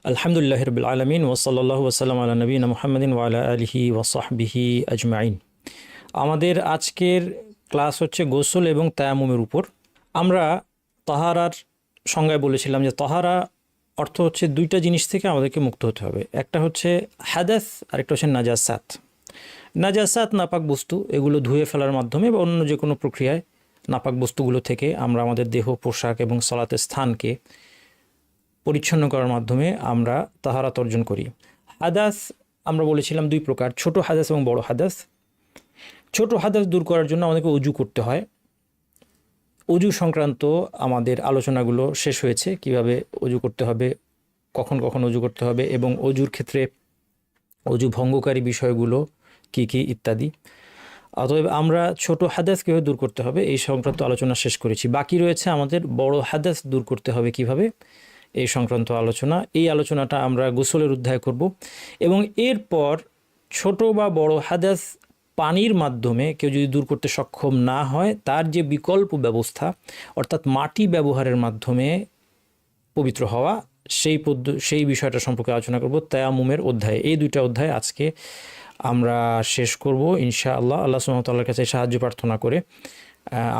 আলহামদুলিল্লাহি রাব্বিল আলামিন ওয়া সাল্লাল্লাহু ওয়া সাল্লাম আলা নবিয়িনা মুহাম্মাদিন ওয়া আলা আলিহি ওয়া সাহবিহি আজমাইন। আমাদের আজকের ক্লাস হচ্ছে গোসল এবং তায়াম্মুমের উপর। আমরা তাহারার সংজ্ঞায় বলেছিলাম যে তাহারা অর্থ হচ্ছে দুইটা জিনিস থেকে আমাদেরকে মুক্ত হতে হবে। একটা হচ্ছে হাদাস আর একটা হচ্ছে নাজাসাত। নাজাসাত নাপাক বস্তু, এগুলো ধুয়ে ফেলার মাধ্যমে বা অন্য যে কোনো প্রক্রিয়ায় নাপাক বস্তুগুলো থেকে আমরা আমাদের দেহ, পোশাক এবং সালাতের স্থানকে পরিচ্ছন্ন করার মাধ্যমে আমরা তাহারাত অর্জন করি। হাদাস আমরা বলেছিলাম দুই প্রকার, ছোট হাদাস এবং বড় হাদাস। ছোট হাদাস দূর করার জন্য আমাদেরকে অজু করতে হয়। অজু সংক্রান্ত আমাদের আলোচনাগুলো শেষ হয়েছে, কিভাবে অজু করতে হবে, কখন কখন অজু করতে হবে এবং অজুর ক্ষেত্রে অজু ভঙ্গকারী বিষয়গুলো কি কি ইত্যাদি। অতএব আমরা ছোট হাদাস কীভাবে দূর করতে হবে এই সংক্রান্ত আলোচনা শেষ করেছি। বাকি রয়েছে আমাদের বড় হাদাস দূর করতে হবে কিভাবে, এই সংক্রান্ত আলোচনা। এই আলোচনাটা আমরা গোসলের অধ্যায় করব এবং এরপর ছোট বা বড় হাদাস পানির মাধ্যমে কেউ যদি দূর করতে সক্ষম না হয়, তার যে বিকল্প ব্যবস্থা অর্থাৎ মাটি ব্যবহারের মাধ্যমে পবিত্র হওয়া, সেই বিষয়টা সম্পর্কে আলোচনা করব তায়াম্মুমের অধ্যায়ে। এই দুইটা অধ্যায় আজকে আমরা শেষ করব ইনশাআল্লাহ। আল্লাহ সুবহানাহু ওয়া তাআলার কাছে সাহায্য প্রার্থনা করে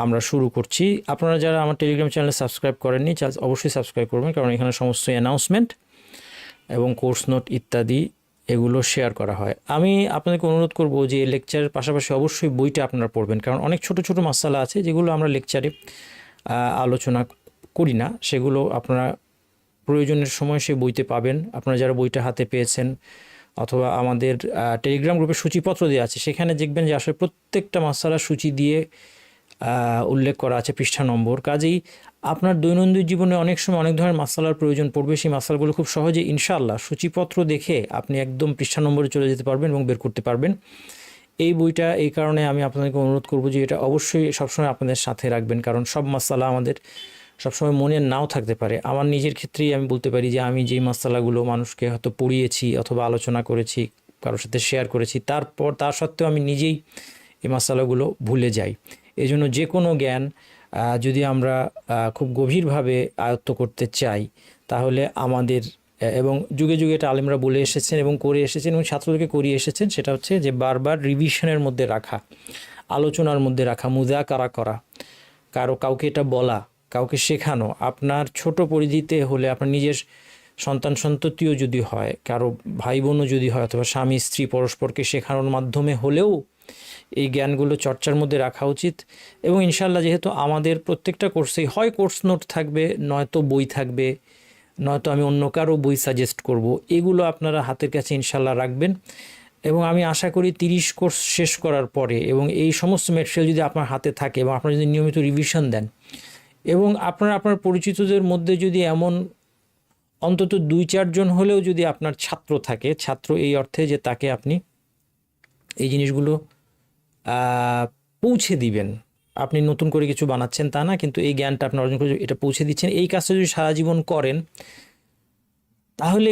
আমরা শুরু করছি। আপনারা যারা আমার টেলিগ্রাম চ্যানেলে সাবস্ক্রাইব করেননি, অবশ্যই সাবস্ক্রাইব করবেন, কারণ এখানে সমস্ত অ্যানাউন্সমেন্ট এবং কোর্স নোট ইত্যাদি এগুলো শেয়ার করা হয়। আমি আপনাদেরকে অনুরোধ করব যে লেকচারের পাশাপাশি অবশ্যই বইটা আপনারা পড়বেন, কারণ অনেক ছোট ছোট মাসালা আছে যেগুলো আমরা লেকচারে আলোচনা করি না, সেগুলো আপনারা প্রয়োজনের সময় সে বইতে পাবেন। আপনারা যারা বইটা হাতে পেয়েছেন অথবা আমাদের টেলিগ্রাম গ্রুপে সূচিপত্র দেওয়া আছে, সেখানে দেখবেন যে আসলে প্রত্যেকটা মাসালা সূচি দিয়ে উল্লেখ করা আছে, পৃষ্ঠা নম্বর। কাজেই আপনার দৈনন্দিন জীবনে অনেক সময় অনেক ধরনের মাসালার প্রয়োজন পড়বে, সেই মাসালাগুলো খুব সহজে ইনশাআল্লাহ সূচিপত্র দেখে আপনি একদম পৃষ্ঠা নম্বরে চলে যেতে পারবেন এবং বের করতে পারবেন। এই বইটা এই কারণে আমি আপনাদেরকে অনুরোধ করব যে এটা অবশ্যই সবসময় আপনাদের সাথে রাখবেন, কারণ সব মাসালা আমাদের সবসময় মনে নাও থাকতে পারে। আমার নিজের ক্ষেত্রেই আমি বলতে পারি যে আমি যেই মাসালাগুলো মানুষকে হয়তো পড়িয়েছি অথবা আলোচনা করেছি, কারোর সাথে শেয়ার করেছি, তার সত্ত্বেও আমি নিজেই এই মাসালাগুলো ভুলে যাই। এই জন্য যে কোনো জ্ঞান যদি আমরা খুব গভীরভাবে আয়ত্ত করতে চাই, তাহলে আমাদের এবং যুগে যুগে এটা আলেমরা বলে এসেছেন এবং করে এসেছেন এবং ছাত্রদেরকে করিয়ে এসেছেন, সেটা হচ্ছে যে বারবার রিভিশনের মধ্যে রাখা, আলোচনার মধ্যে রাখা, মুযাকারা করা, কাউকে এটা বলা, কাউকে শেখানো। আপনার ছোট পরিধিতে হলে, আপনার নিজের সন্তান সন্ততিও যদি হয়, কারো ভাই বোনও যদি হয়, অথবা স্বামী স্ত্রী পরস্পরকে শেখানোর মাধ্যমে হলেও এই জ্ঞানগুলো চর্চার মধ্যে রাখা উচিত। এবং ইনশাআল্লাহ যেহেতু আমাদের প্রত্যেকটা কোর্সেই হয় কোর্স নোট থাকবে, নয়তো বই থাকবে, নয়তো আমি অন্য কারো বই সাজেস্ট করব, এগুলো আপনারা হাতের কাছে ইনশাআল্লাহ রাখবেন। এবং আমি আশা করি 30 কোর্স শেষ করার পরে এবং এই সমস্ত ম্যাটেরিয়াল যদি আপনার হাতে থাকে এবং আপনারা যদি নিয়মিত রিভিশন দেন এবং আপনার পরিচিতদের মধ্যে যদি এমন অন্তত 2-4 জন হলেও যদি আপনার ছাত্র থাকে, ছাত্র এই অর্থে যে তাকে আপনি এই জিনিসগুলো পৌঁছে দিবেন, আপনি নতুন করে কিছু বানাচ্ছেন তা না, কিন্তু এই জ্ঞানটা আপনি অর্জন করে এটা পৌঁছে দিচ্ছেন, এই কাজটা যদি সারা জীবন করেন, তাহলে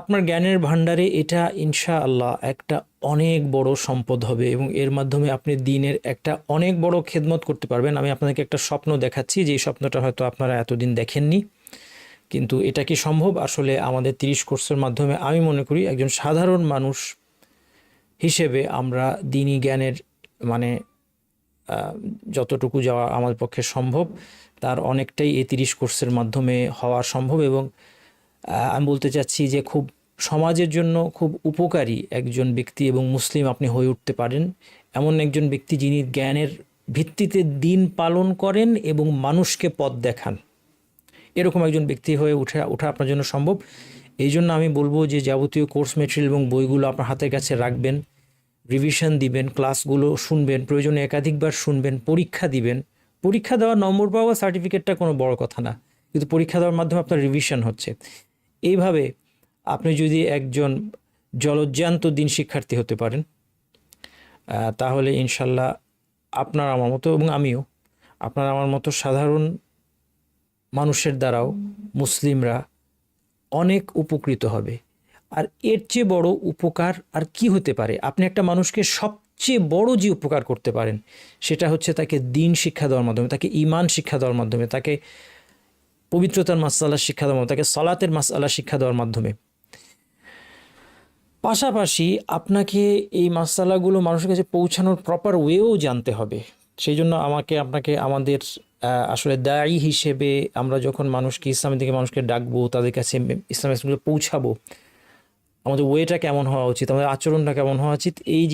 আপনার জ্ঞানের ভাণ্ডারে এটা ইনশাআল্লাহ একটা অনেক বড় সম্পদ হবে এবং এর মাধ্যমে আপনি দিনের একটা অনেক বড় খেদমত করতে পারবেন। আমি আপনাদেরকে একটা স্বপ্ন দেখাচ্ছি, যে স্বপ্নটা হয়তো আপনারা এতদিন দেখেননি, কিন্তু এটা কি সম্ভব? আসলে আমাদের 30 কোর্সের মাধ্যমে আমি মনে করি একজন সাধারণ মানুষ হিসেবে আমরা দ্বীনি জ্ঞানের যতটুকু যাওয়া আমাদের পক্ষে সম্ভব, তার অনেকটাই এই 30 কোর্সের মাধ্যমে হওয়া সম্ভব। এবং আমি বলতে চাচ্ছি যে খুব সমাজের জন্য খুব উপকারী একজন ব্যক্তি এবং মুসলিম আপনি হয়ে উঠতে পারেন, এমন একজন ব্যক্তি যিনি জ্ঞানের ভিত্তিতে দিন পালন করেন এবং মানুষকে পথ দেখান, এরকম একজন ব্যক্তি হয়ে ওঠা আপনার জন্য সম্ভব। এই জন্য আমি বলবো যে যাবতীয় কোর্স মেটেরিয়াল এবং বইগুলো আপনার হাতের কাছে রাখবেন, রিভিশন দিবেন, ক্লাসগুলো শুনবেন, প্রয়োজনে একাধিকবার শুনবেন, পরীক্ষা দিবেন। পরীক্ষা দেওয়া, নম্বর পাওয়া, সার্টিফিকেটটা কোনো বড় কথা না, কিন্তু পরীক্ষা দেওয়ার মাধ্যমে আপনার রিভিশন হচ্ছে। এইভাবে আপনি যদি একজন জলজ্যান্ত দিন শিক্ষার্থী হতে পারেন, তাহলে ইনশাল্লাহ আপনার আমার মতো এবং আমিও আপনার আমার মতো সাধারণ মানুষের দ্বারাও মুসলিমরা অনেক উপকৃত হবে। আর এর চেয়ে বড় উপকার আর কি হতে পারে? আপনি একটা মানুষকে সবচেয়ে বড় যে উপকার করতে পারেন, সেটা হচ্ছে তাকে দিন শিক্ষা দেওয়ার মাধ্যমে, তাকে ঈমান শিক্ষা দেওয়ার মাধ্যমে, তাকে পবিত্রতার মাসআলা শিক্ষা দেওয়ার মাধ্যমে, তাকে সালাতের মাসআলা শিক্ষা দেওয়ার মাধ্যমে। পাশাপাশি আপনাকে এই মাসআলাগুলো মানুষের কাছে পৌঁছানোর প্রপার ওয়েও জানতে হবে। সেই জন্য আপনাকে আমাদের আসলে দায়ী হিসেবে আমরা যখন মানুষকে ইসলামের দিকে মানুষকে ডাকবো, তাদের কাছে ইসলামের পৌঁছাবো, আমাদের ওয়েটা কেমন হওয়া উচিত, আমাদের আচরণটা কেমন হওয়া উচিত, এই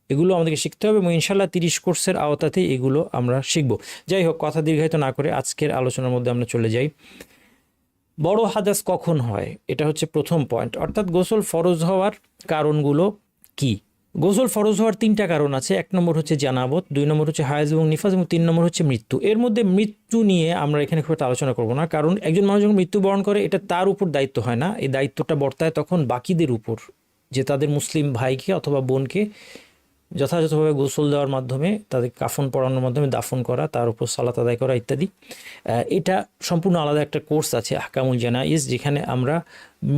এগুলো আমাদেরকে শিখতে হবে এবং ইনশাল্লাহ 30 কোর্সের আওতাতে এগুলো আমরা শিখব। যাই হোক, কথা দীর্ঘায়িত না করে আজকের আলোচনার মধ্যে আমরা চলে যাই। বড় হাদাস কখন হয়, এটা হচ্ছে প্রথম পয়েন্ট, অর্থাৎ গোসল ফরজ হওয়ার কারণগুলো কি। গোসল ফরজ হওয়ার 3টা কারণ আছে। 1 নম্বর হচ্ছে জানাবত, 2 নম্বর হচ্ছে হায়েজ এবং নিফাস এবং 3 নম্বর হচ্ছে মৃত্যু। এর মধ্যে মৃত্যু নিয়ে আমরা এখানে খুব একটা আলোচনা করব না, কারণ একজন মানুষ যখন মৃত্যুবরণ করে এটা তার উপর দায়িত্ব হয় না, এই দায়িত্বটা বর্তায় তখন বাকিদের উপর, যে তাদের মুসলিম ভাইকে অথবা বোনকে যথাযথভাবে গোসল দেওয়ার মাধ্যমে, তাদের কাফন পরানোর মাধ্যমে দাফন করা, তার উপর সালাত আদায় করা ইত্যাদি। এটা সম্পূর্ণ আলাদা একটা কোর্স আছে, আহকামুল জানাইজ, যেখানে আমরা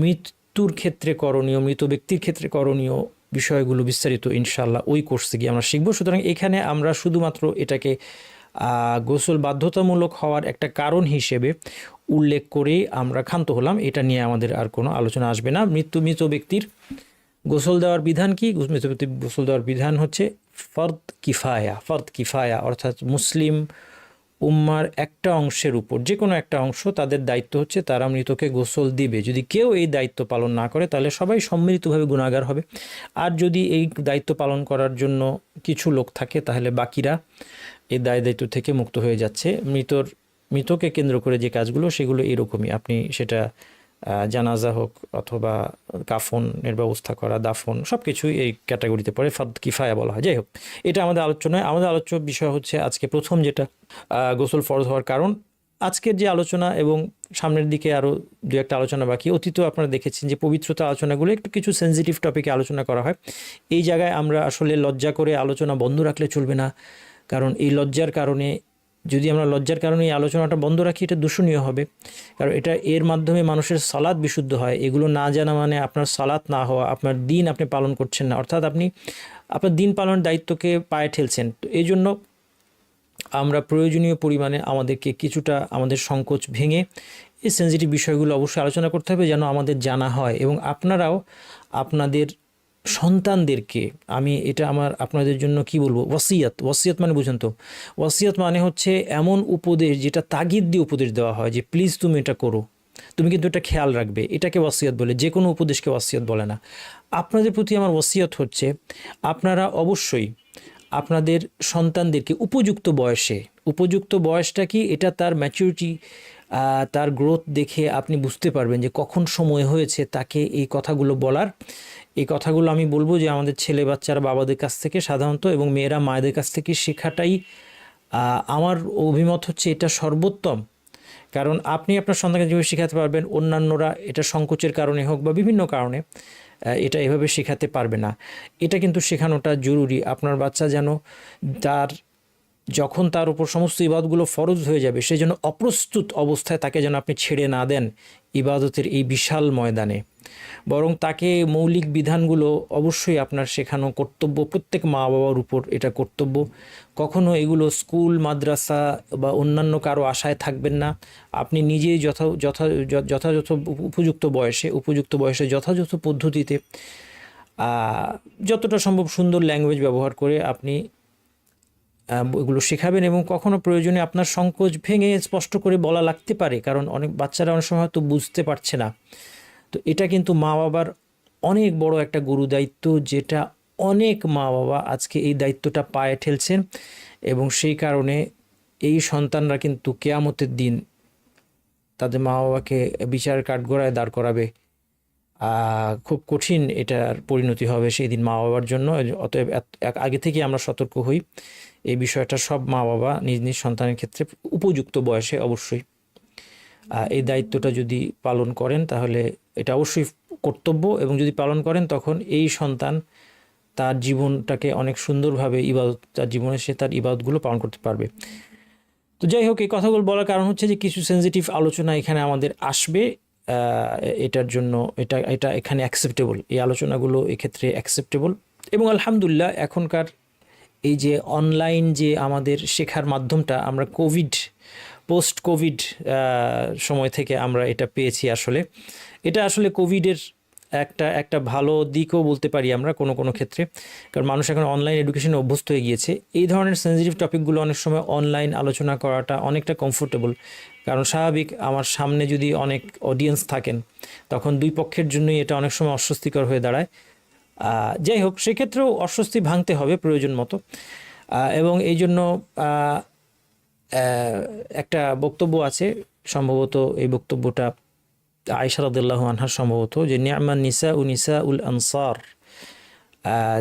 মৃত্যুর ক্ষেত্রে করণীয়, মৃত ব্যক্তির ক্ষেত্রে করণীয় বিষয়গুলো বিস্তারিত ইনশাআল্লাহ ওই কোর্সে গিয়ে আমরা শিখব। সুতরাং এখানে আমরা শুধুমাত্র এটাকে গোসল বাধ্যতামূলক হওয়ার একটা কারণ হিসেবে উল্লেখ করেই আমরা ক্ষান্ত হলাম, এটা নিয়ে আমাদের আর কোনো আলোচনা আসবে না। মৃত ব্যক্তির গোসল দেওয়ার বিধান কি? মৃত ব্যক্তির গোসল দেওয়ার বিধান হচ্ছে ফরদ কিফায়া, অর্থাৎ মুসলিম উম্মার একটা অংশের উপর, যে কোনো একটা অংশ, তাদের দায়িত্ব হচ্ছে তারা মৃতকে গোসল দিবে। যদি কেউ এই দায়িত্ব পালন না করে তাহলে সবাই সম্মিলিতভাবে গুনাহগার হবে। আর যদি এই দায়িত্ব পালন করার জন্য কিছু লোক থাকে তাহলে বাকিরা এই দায়িত্ব থেকে মুক্ত হয়ে যাচ্ছে। মৃতকে কেন্দ্র করে যে কাজগুলো সেগুলো এরকমই, আপনি সেটা জানাজা হোক অথবা কাফনের ব্যবস্থা করা, দাফন, সব কিছুই এই ক্যাটাগরিতে পড়ে, ফরদ কিফায়া বলা হয়। যাই হোক, এটা আমাদের আলোচ্য বিষয় হচ্ছে আজকে প্রথম যেটা গোসল ফরজ হওয়ার কারণ। আজকের যে আলোচনা এবং সামনের দিকে আরও দু একটা আলোচনা বাকি। অতীতেও আপনারা দেখেছেন যে পবিত্রতা আলোচনাগুলো একটু কিছু সেন্সিটিভ টপিকে আলোচনা করা হয়। এই জায়গায় আমরা আসলে লজ্জা করে আলোচনা বন্ধ রাখলে চলবে না, কারণ এই লজ্জার কারণে, যদি আমরা লজ্জার কারণে এই আলোচনাটা বন্ধ রাখি, এটা দূষণীয় হবে। কারণ এর মাধ্যমে মানুষের সালাত বিশুদ্ধ হয়। এগুলো না জানা মানে আপনার সালাত না হওয়া, আপনার দিন আপনি পালন করছেন না, অর্থাৎ আপনি আপনার দিন পালনের দায়িত্বকে পায়ে ঠেলছেন। তো এই জন্য আমরা প্রয়োজনীয় পরিমাণে আমাদেরকে কিছুটা আমাদের সংকোচ ভেঙে এই সেন্সিটিভ বিষয়গুলো অবশ্যই আলোচনা করতে হবে, যেন আমাদের জানা হয়। এবং আপনারাও আপনাদের সন্তানদেরকে, আমি এটা আপনাদের জন্য কি বলবো, ওয়াসিয়াত মানে বুঝেন তো, ওয়াসিয়াত মানে হচ্ছে এমন উপদেশ যেটা তাগিদ দিয়ে উপদেশ দেওয়া হয় যে প্লিজ তুমি এটা করো, তুমি কিন্তু এটা খেয়াল রাখবে, এটাকে ওয়াসিয়াত বলে। যে কোনো উপদেশকে ওয়াসিয়াত বলে না। আপনাদের প্রতি আমার ওয়াসিয়াত হচ্ছে আপনারা অবশ্যই আপনাদের সন্তানদেরকে উপযুক্ত বয়সটা কি, এটা তার ম্যাচুরিটি, তার গ্রোথ দেখে আপনি বুঝতে পারবেন যে কখন সময় হয়েছে তাকে এই কথাগুলো বলার। এই কথাগুলো আমি বলবো যে আমাদের ছেলে বাচ্চারা বাবাদের কাছ থেকে সাধারণত, এবং মেয়েরা মায়েদের কাছ থেকে শেখাটাই আমার অভিমত হচ্ছে এটা সর্বোত্তম। কারণ আপনি আপনার সন্তানকে যেভাবে শেখাতে পারবেন, অন্যান্যরা এটা সংকোচের কারণে হোক বা বিভিন্ন কারণে এটা এভাবে শেখাতে পারবে না। এটা কিন্তু শেখানোটা জরুরি। আপনার বাচ্চা যেন যখন তার উপর সমস্ত ইবাদতগুলো ফরজ হয়ে যাবে, সেই জন্য অপ্রস্তুত অবস্থায় তাকে যেন আপনি ছেড়ে না দেন ইবাদতের এই বিশাল ময়দানে, বরং তাকে মৌলিক বিধানগুলো অবশ্যই আপনার শেখানো কর্তব্য। প্রত্যেক মা বাবার উপর এটা কর্তব্য। কখনো এগুলো স্কুল, মাদ্রাসা বা অন্যান্য কারো আশায় থাকবেন না। আপনি নিজেই যথাযথ উপযুক্ত বয়সে যথাযথ পদ্ধতিতে যতটা সম্ভব সুন্দর ল্যাঙ্গুয়েজ ব্যবহার করে আপনি এগুলো শেখাবেন। এবং কখনো প্রয়োজনে আপনার সংকোচ ভেঙে স্পষ্ট করে বলা লাগতে পারে, কারণ অনেক বাচ্চারা অনেক সময় হয়তো বুঝতে পারছে না। তো এটা কিন্তু মা বাবার অনেক বড় একটা গুরু দায়িত্ব, যেটা অনেক মা বাবা আজকে এই দায়িত্বটা পায়ে ঠেলছেন। এবং সেই কারণে এই সন্তানরা কিন্তু কিয়ামতের দিন তাদের মা বাবাকে বিচারের কাঠগড়ায় দাঁড় করাবে। খুব কঠিন এটার পরিণতি হবে সেই দিন মা বাবার জন্য। অতএব আগে থেকে আমরা সতর্ক হই। এই বিষয়টা সব মা বাবা নিজ নিজ সন্তানের ক্ষেত্রে উপযুক্ত বয়সে অবশ্যই এই দায়িত্বটা যদি পালন করেন তাহলে এটা অবশ্যই কর্তব্য। এবং যদি পালন করেন তখন এই সন্তান তার জীবনটাকে অনেক সুন্দরভাবে তার জীবনে সে তার ইবাদতগুলো পালন করতে পারবে। তো যাই হোক, এই কথাগুলো বলার কারণ হচ্ছে যে কিছু সেন্সিটিভ আলোচনা এখানে আমাদের আসবে। এটার জন্য এটা এখানে অ্যাকসেপ্টেবল, এই আলোচনাগুলো এক্ষেত্রে অ্যাকসেপ্টেবল। এবং আলহামদুলিল্লাহ এখনকার এই যে অনলাইন যে আমাদের শেখার মাধ্যমটা, আমরা কোভিড পোস্ট কোভিড সময় থেকে আমরা এটা পেয়েছি। আসলে এটা আসলে কোভিডের একটা একটা ভালো দিকও বলতে পারি আমরা কোনো কোনো ক্ষেত্রে, কারণ মানুষ এখন অনলাইন এডুকেশনে অভ্যস্ত হয়ে গিয়েছে। এই ধরনের সেন্সিটিভ টপিকগুলো অনেক সময় অনলাইন আলোচনা করাটা অনেকটা কমফোর্টেবল, কারণ স্বাভাবিক আমার সামনে যদি অনেক অডিয়েন্স থাকেন তখন দুই পক্ষের জন্যই এটা অনেক সময় অস্বস্তিকর হয়ে দাঁড়ায়। যাই হোক, সেক্ষেত্রেও অস্বস্তি ভাঙতে হবে প্রয়োজন মতো, এবং এই জন্য একটা বক্তব্য আছে, সম্ভবত এই বক্তব্যটা আয়েশা রাদিয়াল্লাহু আনহার সম্ভবত, যে নি'মান নিসা উ নিসা উল আনসার,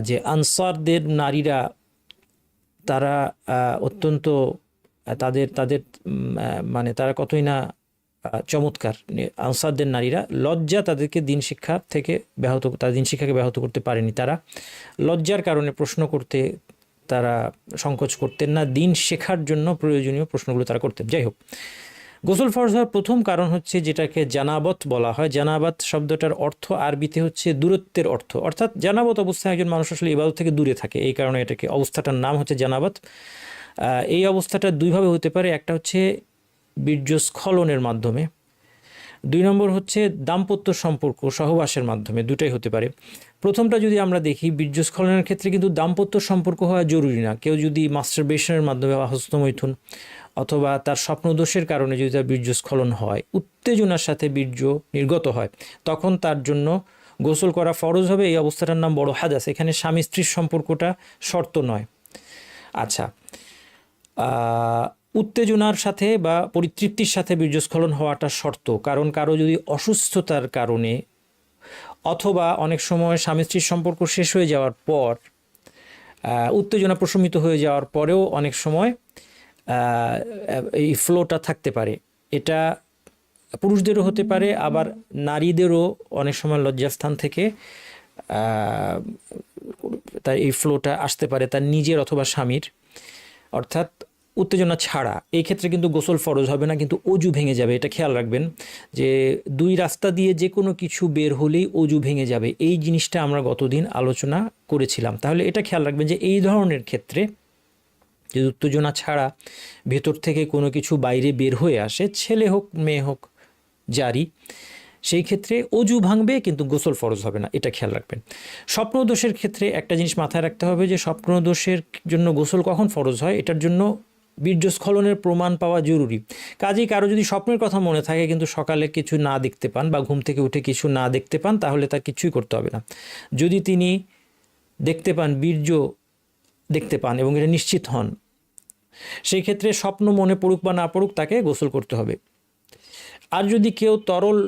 যে আনসারদের নারীরা তারা অত্যন্ত তাদের তাদের মানে তারা কতই না চমৎকার। আনসারদের নারীরা লজ্জা তাদেরকে দিন শিক্ষা থেকে ব্যাহত, তাদের দিন শিক্ষাকে ব্যাহত করতে পারেনি। তারা লজ্জার কারণে প্রশ্ন করতে তারা সংকোচ করতেন না, দিন শেখার জন্য প্রয়োজনীয় প্রশ্নগুলো তারা করতেন। যাই হোক, গোসল ফরজ হওয়ার প্রথম কারণ হচ্ছে যেটাকে জানাবত বলা হয়। জানাবত শব্দটার অর্থ আরবিতে হচ্ছে দূরত্বের অর্থ, অর্থাৎ জানাবত অবস্থায় একজন মানুষ আসলে ইবাদত থেকে দূরে থাকে, এই কারণে এটাকে অবস্থাটার নাম হচ্ছে জানাবত। এই অবস্থাটা দুইভাবে হতে পারে, একটা হচ্ছে বীর্যস্খলনের মাধ্যমে, দুই নম্বর হচ্ছে দাম্পত্য সম্পর্ক সহবাসের মাধ্যমে, দুটাই হতে পারে। প্রথমটা যদি আমরা দেখি, বীর্যস্খলনের ক্ষেত্রে কিন্তু দাম্পত্য সম্পর্ক হওয়া জরুরি না। কেউ যদি মাস্টারবেশনের মাধ্যমে বা হস্তমৈথুন অথবা তার স্বপ্নদোষের কারণে যদি তার বীর্যস্খলন হয়, উত্তেজনার সাথে বীর্য নির্গত হয়, তখন তার জন্য গোসল করা ফরজ হবে। এই অবস্থাটার নাম বড় হাদাস। এখানে স্বামী স্ত্রীর সম্পর্কটা শর্ত নয়। আচ্ছা, উত্তেজনার সাথে বা পরিতৃপ্তির সাথে বীর্যস্খলন হওয়াটা শর্ত, কারণ কারো যদি অসুস্থতার কারণে অথবা অনেক সময় স্বামী স্ত্রীর সম্পর্ক শেষ হয়ে যাওয়ার পর, উত্তেজনা প্রশমিত হয়ে যাওয়ার পরেও অনেক সময় এই ফ্লোটা থাকতে পারে। এটা পুরুষদেরও হতে পারে, আবার নারীদেরও অনেক সময় লজ্জাস্থান থেকে তার এই ফ্লোটা আসতে পারে তার নিজের অথবা স্বামীর, অর্থাৎ উত্তেজনা ছাড়া। এই ক্ষেত্রে কিন্তু গোসল ফরজ হবে না, কিন্তু অজু ভেঙে যাবে। এটা খেয়াল রাখবেন যে দুই রাস্তা দিয়ে যে কোনো কিছু বের হলেই অজু ভেঙে যাবে, এই জিনিসটা আমরা গতদিন আলোচনা করেছিলাম। তাহলে এটা খেয়াল রাখবেন যে এই ধরনের ক্ষেত্রে যদি উত্তেজনা ছাড়া ভেতর থেকে কোনো কিছু বাইরে বের হয়ে আসে, ছেলে হোক মেয়ে হোক জারি, সেই ক্ষেত্রে অজু ভাঙবে কিন্তু গোসল ফরজ হবে না, এটা খেয়াল রাখবেন। স্বপ্নদোষের ক্ষেত্রে একটা জিনিস মাথায় রাখতে হবে যে স্বপ্নদোষের জন্য গোসল কখন ফরজ হয়, এটার জন্য বীর্যস্খলনের প্রমাণ পাওয়া জরুরি। কাজেই কারো যদি স্বপ্নের কথা মনে থাকে কিন্তু সকালে কিছু না দেখতে পান বা ঘুম থেকে উঠে কিছু না দেখতে পান, তাহলে তার কিছুই করতে হবে না। যদি তিনি দেখতে পান, বীর্য দেখতে পান এবং এটা নিশ্চিত হন, সেই ক্ষেত্রে স্বপ্ন মনে পড়ুক বা না পড়ুক তাকে গোসল করতে হবে। আর যদি কেউ তরল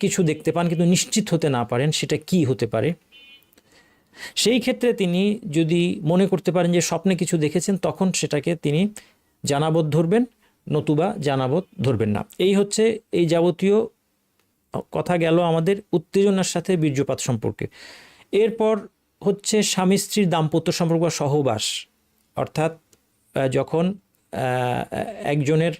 কিছু দেখতে পান কিন্তু নিশ্চিত হতে না পারেন সেটা কি হতে পারে, সেই ক্ষেত্রে তিনি যদি মনে করতে পারেন যে স্বপ্নে কিছু দেখেছেন, তখন সেটাকে তিনি জানাবত ধরবেন, নতুবা জানাবত ধরবেন না। এই হচ্ছে এই যাবতীয় কথা গেল আমাদের উত্তেজনার সাথে বীর্যপাত সম্পর্কে। এরপর হচ্ছে স্বামী স্ত্রীর দাম্পত্য সম্পর্ক বা সহবাস, অর্থাৎ যখন একজনের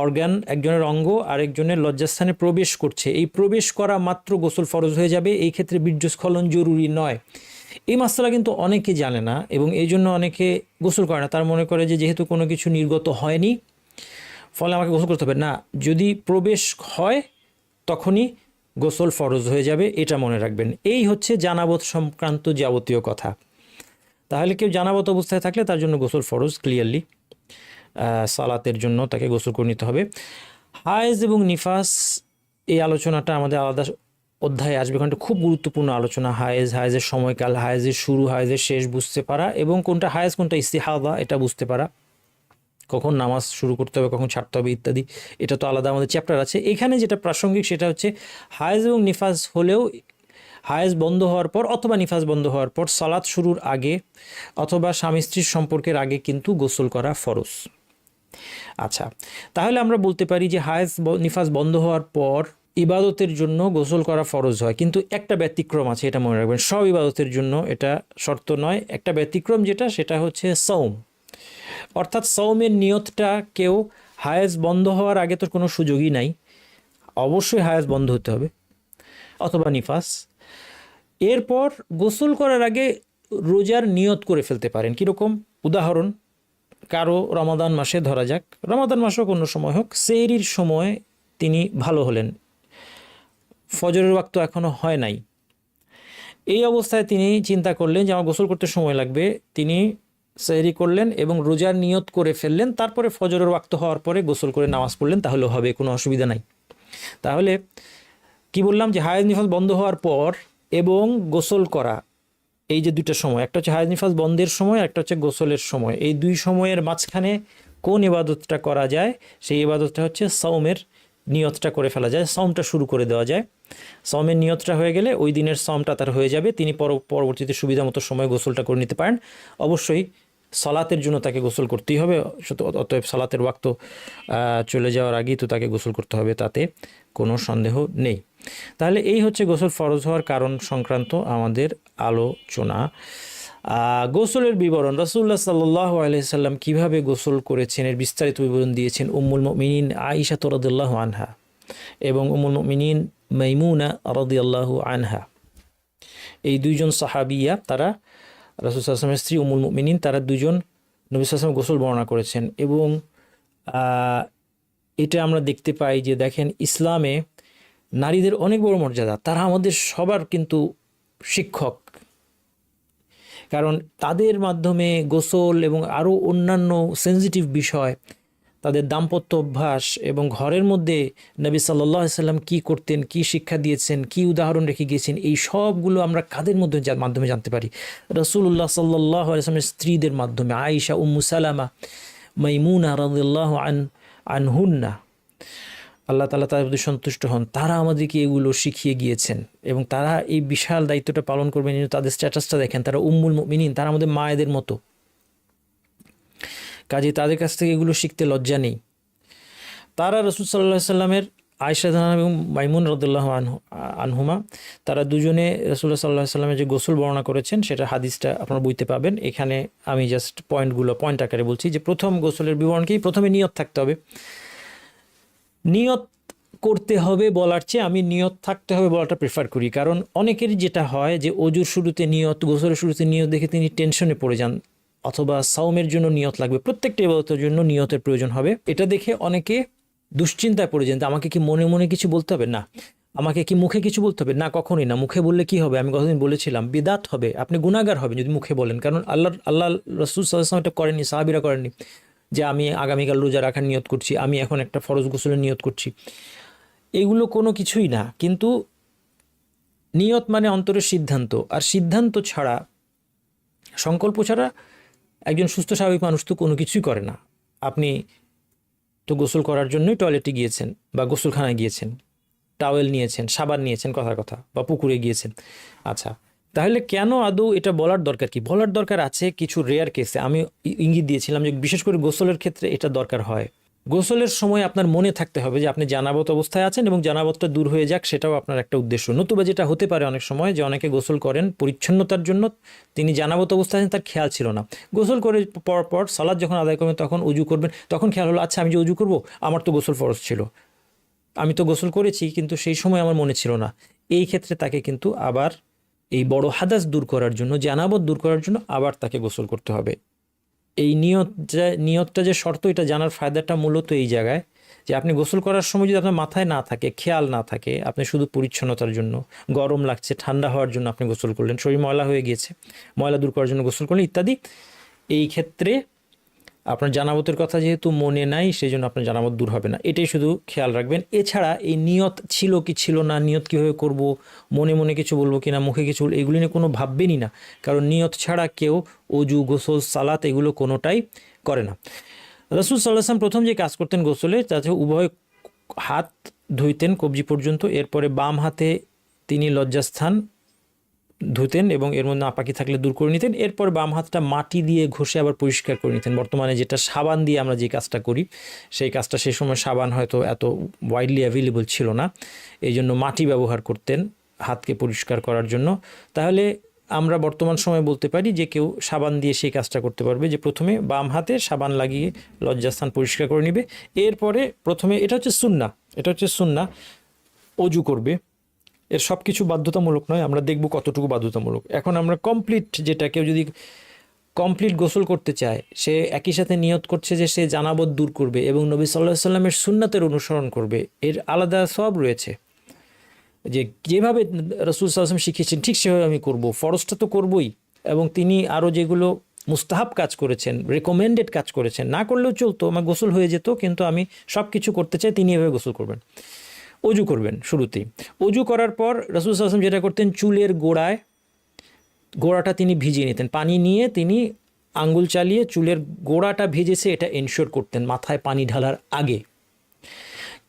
অর্গান, একজনের অঙ্গ আরেকজনের লজ্জাস্থানে প্রবেশ করছে, এই প্রবেশ করা মাত্র গোসল ফরজ হয়ে যাবে। এই ক্ষেত্রে বীর্যস্খলন জরুরি নয়। এই মাসআলা কিন্তু অনেকে জানে না এবং এই জন্য অনেকে গোসল করে না। তার মনে করে যে যেহেতু কোনো কিছু নির্গত হয়নি ফলে আমাকে গোসল করতে হবে না, যদি প্রবেশ হয় তখনই গোসল ফরজ হয়ে যাবে, এটা মনে রাখবেন। এই হচ্ছে জানাবত সংক্রান্ত যাবতীয় কথা। তাহলে কেউ জানাবত অবস্থায় থাকলে তার জন্য গোসল ফরজ, ক্লিয়ারলি সালাতের জন্য তাকে গোসল করে নিতে হবে। হায়েজ এবং নিফাস, এই আলোচনাটা আমাদের আলাদা অধ্যায়ে আসবে, কারণ খুব গুরুত্বপূর্ণ আলোচনা। হায়েজের সময়কাল, হায়েজের শুরু, হায়েজের শেষ বুঝতে পারা, এবং কোনটা হায়েজ কোনটা ইস্তিহাদা এটা বুঝতে পারা, কখন নামাজ শুরু করতে হবে কখন ছাড়তে হবে ইত্যাদি, এটা তো আলাদা আমাদের চ্যাপ্টার আছে। এখানে যেটা প্রাসঙ্গিক সেটা হচ্ছে হায়েজ এবং নিফাস হলেও হায়েজ বন্ধ হওয়ার পর অথবা নিফাস বন্ধ হওয়ার পর সালাত শুরুর আগে অথবা স্বামী স্ত্রীর সম্পর্কের আগে কিন্তু গোসল করা ফরজ। আচ্ছা, তাহলে আমরা বলতে পারি যে হায়েজ নিফাস বন্ধ হওয়ার পর ইবাদতের জন্য গোসল করা ফরজ হয়, কিন্তু একটা ব্যতিক্রম আছে, এটা মনে রাখবেন। সব ইবাদতের জন্য এটা শর্ত নয়, একটা ব্যতিক্রম যেটা, সেটা হচ্ছে সওম। অর্থাৎ সওমের নিয়তটা কেউ হায়েজ বন্ধ হওয়ার আগে তো কোনো সুযোগই নাই, অবশ্যই হায়েজ বন্ধ হতে হবে অথবা নিফাস। এরপর গোসল করার আগে রোজার নিয়ত করে ফেলতে পারেন। কীরকম? উদাহরণ, কারো রমাদান মাসে, ধরা যাক রমাদান মাস হোক অন্য সময় হোক, সেহরির সময় তিনি ভালো হলেন, ফজরের ওয়াক্ত এখনও হয় নাই। এই অবস্থায় তিনি চিন্তা করলেন যে আমার গোসল করতে সময় লাগবে। তিনি সেহরি করলেন এবং রোজার নিয়ত করে ফেললেন, তারপরে ফজরের ওয়াক্ত হওয়ার পরে গোসল করে নামাজ পড়লেন, তাহলে হবে, কোনো অসুবিধা নাই। তাহলে কি বললাম যে হায়েজ নিফাস বন্ধ হওয়ার পর এবং গোসল করা, এই যে দুইটা সময়, একটা হচ্ছে হায়েজ নিফাস বন্ধের সময়, একটা হচ্ছে গোসলের সময়, এই দুই সময়ের মাঝখানে কোন ইবাদতটা করা যায়? সেই ইবাদতটা হচ্ছে সাওমের নিয়তটা করে ফেলা যায়, সাওমটা শুরু করে দেওয়া যায়। সাওমের নিয়তটা হয়ে গেলে ওই দিনের সাওমটা তার হয়ে যাবে, তিনি পরবর্তীতে সুবিধা মতো সময় গোসলটা করে নিতে পারেন। অবশ্যই সালাতের জন্য তাকে গোসল করতেই হবে, অতএব সালাতের ওয়াক্ত চলে যাওয়ার আগেই তো তাকে গোসল করতে হবে, তাতে কোনো সন্দেহ নেই। তাহলে এই হচ্ছে গোসল ফরজ হওয়ার কারণ সংক্রান্ত আমাদের আলোচনা। গোসলের বিবরণ, রাসূলুল্লাহ সাল্লাল্লাহু আলাইহি সাল্লাম কীভাবে গোসল করেছেন এর বিস্তারিত বিবরণ দিয়েছেন উম্মুল মুমিনিন আয়েশা রাদিয়াল্লাহু আনহা এবং উম্মুল মুমিনিন মাইমুনা রাদিয়াল্লাহু আনহা। এই দুইজন সাহাবিয়া, তারা রাসূল সাল্লাল্লাহু আলাইহি ওয়াসাল্লামের স্ত্রী উম্মুল মুমিনিন, তারা দুজন নবী সাল্লাল্লাহু আলাইহি ওয়াসাল্লাম গোসল বর্ণনা করেছেন। এবং এটা আমরা দেখতে পাই যে দেখেন, ইসলামে নারীদের অনেক বড় মর্যাদা, তারা আমাদের সবার কিন্তু শিক্ষক, কারণ তাদের মাধ্যমে গোসল এবং আরও অন্যান্য সেন্সিটিভ বিষয়, তাদের দাম্পত্য অভ্যাস এবং ঘরের মধ্যে নবী সাল্লাল্লাহু আলাইহি সাল্লাম কী করতেন, কী শিক্ষা দিয়েছেন, কী উদাহরণ রেখে গিয়েছেন, এই সবগুলো আমরা কাদের মাধ্যমে জানতে পারি? রাসূলুল্লাহ সাল্লাল্লাহু আলাইহি সাল্লামের স্ত্রীদের মাধ্যমে, আয়েশা, উম্মু সালামা, মাইমুনা রাদিয়াল্লাহু আনহুন্না, আল্লাহ তাআলা তাদের প্রতি সন্তুষ্ট হন, তারা আমাদেরকে এগুলো শিখিয়ে গিয়েছেন এবং তারা এই বিশাল দায়িত্বটা পালন করবেন। তাদের স্ট্যাটাসটা দেখেন, তারা উম্মুল মুমিনিন, তারা আমাদের মায়েদের মতো। কাজে তাদের কাছ থেকে এগুলো শিখতে লজ্জা নেই। তারা রাসূল সাল্লাল্লাহু আলাইহি সাল্লামের আয়েশা এবং মাইমুন রাদিয়াল্লাহু আনহুমা, তারা দুজনে রাসূলুল্লাহ সাল্লাল্লাহু আলাইহি সাল্লামের যে গোসল বর্ণনা করেছেন সেটা হাদিসটা আপনারা বইতে পাবেন। এখানে আমি জাস্ট পয়েন্ট আকারে বলছি যে প্রথম গোসলের বিবরণ কি? প্রথমে নিয়ত থাকতে হবে। নিয়ত করতে হবে বলার চেয়ে আমি নিয়ত থাকতে হবে বলাটা প্রেফার করি, কারণ অনেকেরই যেটা হয় যে অজুর শুরুতে নিয়ত, গোসলের শুরুতে নিয়ত দেখে তিনি টেনশনে পড়ে যান, অথবা সাওমের জন্য নিয়ত লাগবে, প্রত্যেকটা ইবাদতের জন্য নিয়তের প্রয়োজন হবে, এটা দেখে অনেকে দুশ্চিন্তায় পড়ে যান। আমাকে কি মনে মনে কিছু বলতে হবে? না। আমাকে কি মুখে কিছু বলতে হবে? না, কখনোই না। মুখে বললে কি হবে? আমি গতদিন বলেছিলাম, বিদাত হবে, আপনি গুনাহগার হবেন যদি মুখে বলেন, কারণ আল্লাহ রাসূল সাল্লাল্লাহু আলাইহি ওয়াসাল্লাম এটা করেননি, সাহাবীরা করেননি যে আমি আগামীকাল রোজা রাখার নিয়ত করছি, আমি এখন একটা ফরজ গোসলের নিয়ত করছি, এগুলো কোনো কিছুই না। কিন্তু নিয়ত মানে অন্তরের সিদ্ধান্ত, আর সিদ্ধান্ত ছাড়া, সংকল্প ছাড়া একজন সুস্থ স্বাভাবিক মানুষ তো কোনো কিছুই করে না। আপনি তো গোসল করার জন্যই টয়লেটে গিয়েছেন বা গোসলখানায় গিয়েছেন, টাওয়েল নিয়েছেন, সাবান নিয়েছেন, কথা বা পুকুরে গিয়েছেন। আচ্ছা, তাহলে কেন আদৌ এটা বলার দরকার কি? বলার দরকার আছে কিছু রেয়ার কেসে। আমি ইঙ্গিত দিয়েছিলাম যে বিশেষ করে গোসলের ক্ষেত্রে এটা দরকার হয়। গোসলের সময় আপনার মনে থাকতে হবে যে আপনি জানাবত অবস্থায় আছেন এবং জানাবতটা দূর হয়ে যাক, সেটাও আপনার একটা উদ্দেশ্য। নতুবা যেটা হতে পারে অনেক সময় যে অনেকে গোসল করেন পরিচ্ছন্নতার জন্য, তিনি জানাবত অবস্থায় আছেন, তার খেয়াল ছিল না। গোসল করে পর সালাত যখন আদায় করবেন, তখন উজু করবেন, তখন খেয়াল হলো আচ্ছা আমি যে উজু করবো, আমার তো গোসল ফরজ ছিল, আমি তো গোসল করেছি কিন্তু সেই সময় আমার মনে ছিল না। এই ক্ষেত্রে তাকে কিন্তু আবার এই বড় হাদাস দূর করার জন্য, জানাবত দূর করার জন্য আবার তাকে গোসল করতে হবে। এই নিয়তটা যে শর্ত, এটা জানার ফায়দাটা মূলত এই জায়গায় যে আপনি গোসল করার সময় যদি আপনার মাথায় না থাকে, খেয়াল না থাকে, আপনি শুধু পরিচ্ছন্নতার জন্য, গরম লাগছে, ঠান্ডা হওয়ার জন্য আপনি গোসল করলেন, শরীর ময়লা হয়ে গিয়েছে, ময়লা দূর করার জন্য গোসল করলেন ইত্যাদি, এই ক্ষেত্রে আপনার জানাবতের কথা যেহেতু মনে নাই, সেই জন্য আপনার জানাবত দূর হবে না, এটাই শুধু খেয়াল রাখবেন। এছাড়া এই নিয়ত ছিল কি ছিল না, নিয়ত কীভাবে করব, মনে মনে কিছু বলবো কিনা, মুখে কিছু, এগুলি নিয়ে কোনো ভাববেনই না, কারণ নিয়ত ছাড়া কেউ অজু, গোসল, সালাত এগুলো কোনোটাই করে না। রাসূল সাল্লাল্লাহু আলাইহি ওয়াসাল্লাম প্রথম যে কাজ করতেন গোসলে, তাতে উভয় হাত ধুইতেন কবজি পর্যন্ত, এরপরে বাম হাতে তিনি লজ্জাস্থান ধুতেন এবং এর মধ্যে নাপাকি থাকলে দূর করে নিতেন, এরপর বাম হাতটা মাটি দিয়ে ঘষে আবার পরিষ্কার করে নিতেন। বর্তমানে যেটা সাবান দিয়ে আমরা যে কাজটা করি, সেই কাজটা সেই সময় সাবান হয়তো এত ওয়াইডলি অ্যাভেলেবল ছিল না, এই জন্য মাটি ব্যবহার করতেন হাতকে পরিষ্কার করার জন্য। তাহলে আমরা বর্তমান সময়ে বলতে পারি যে কেউ সাবান দিয়ে সেই কাজটা করতে পারবে, যে প্রথমে বাম হাতে সাবান লাগিয়ে লজ্জাস্থান পরিষ্কার করে নেবে, এরপরে প্রথমে এটা হচ্ছে সুন্নাহ, অজু করবে। এর সব কিছু বাধ্যতামূলক নয়, আমরা দেখব কতটুকু বাধ্যতামূলক। এখন আমরা কমপ্লিট, যেটা কেউ যদি কমপ্লিট গোসল করতে চায়, সে একই সাথে নিয়ত করছে যে সে জানাবত দূর করবে এবং নবী সাল্লাল্লাহু আলাইহি সাল্লামের সুন্নাতের অনুসরণ করবে, এর আলাদা সওয়াব রয়েছে। যে যেভাবে রাসূল সাল্লাল্লাহু আলাইহি ওয়াসাল্লাম শিখিয়েছেন ঠিক সেভাবে আমি করব, ফরজটা তো করবই, এবং তিনি আরও যেগুলো মুস্তাহাব কাজ করেছেন, রেকমেন্ডেড কাজ করেছেন, না করলেও চলতো, আমার গোসল হয়ে যেত, কিন্তু আমি সব কিছু করতে চাই, তিনি এভাবে গোসল করবেন। অজু করবেন শুরুতেই। অজু করার পর রাসূল সাল্লাল্লাহু আলাইহি ওয়াসাল্লাম যেটা করতেন, চুলের গোড়াটা তিনি ভিজিয়ে নিতেন, পানি নিয়ে তিনি আঙ্গুল চালিয়ে চুলের গোড়াটা ভিজেছে এটা এনশিওর করতেন মাথায় পানি ঢালার আগে।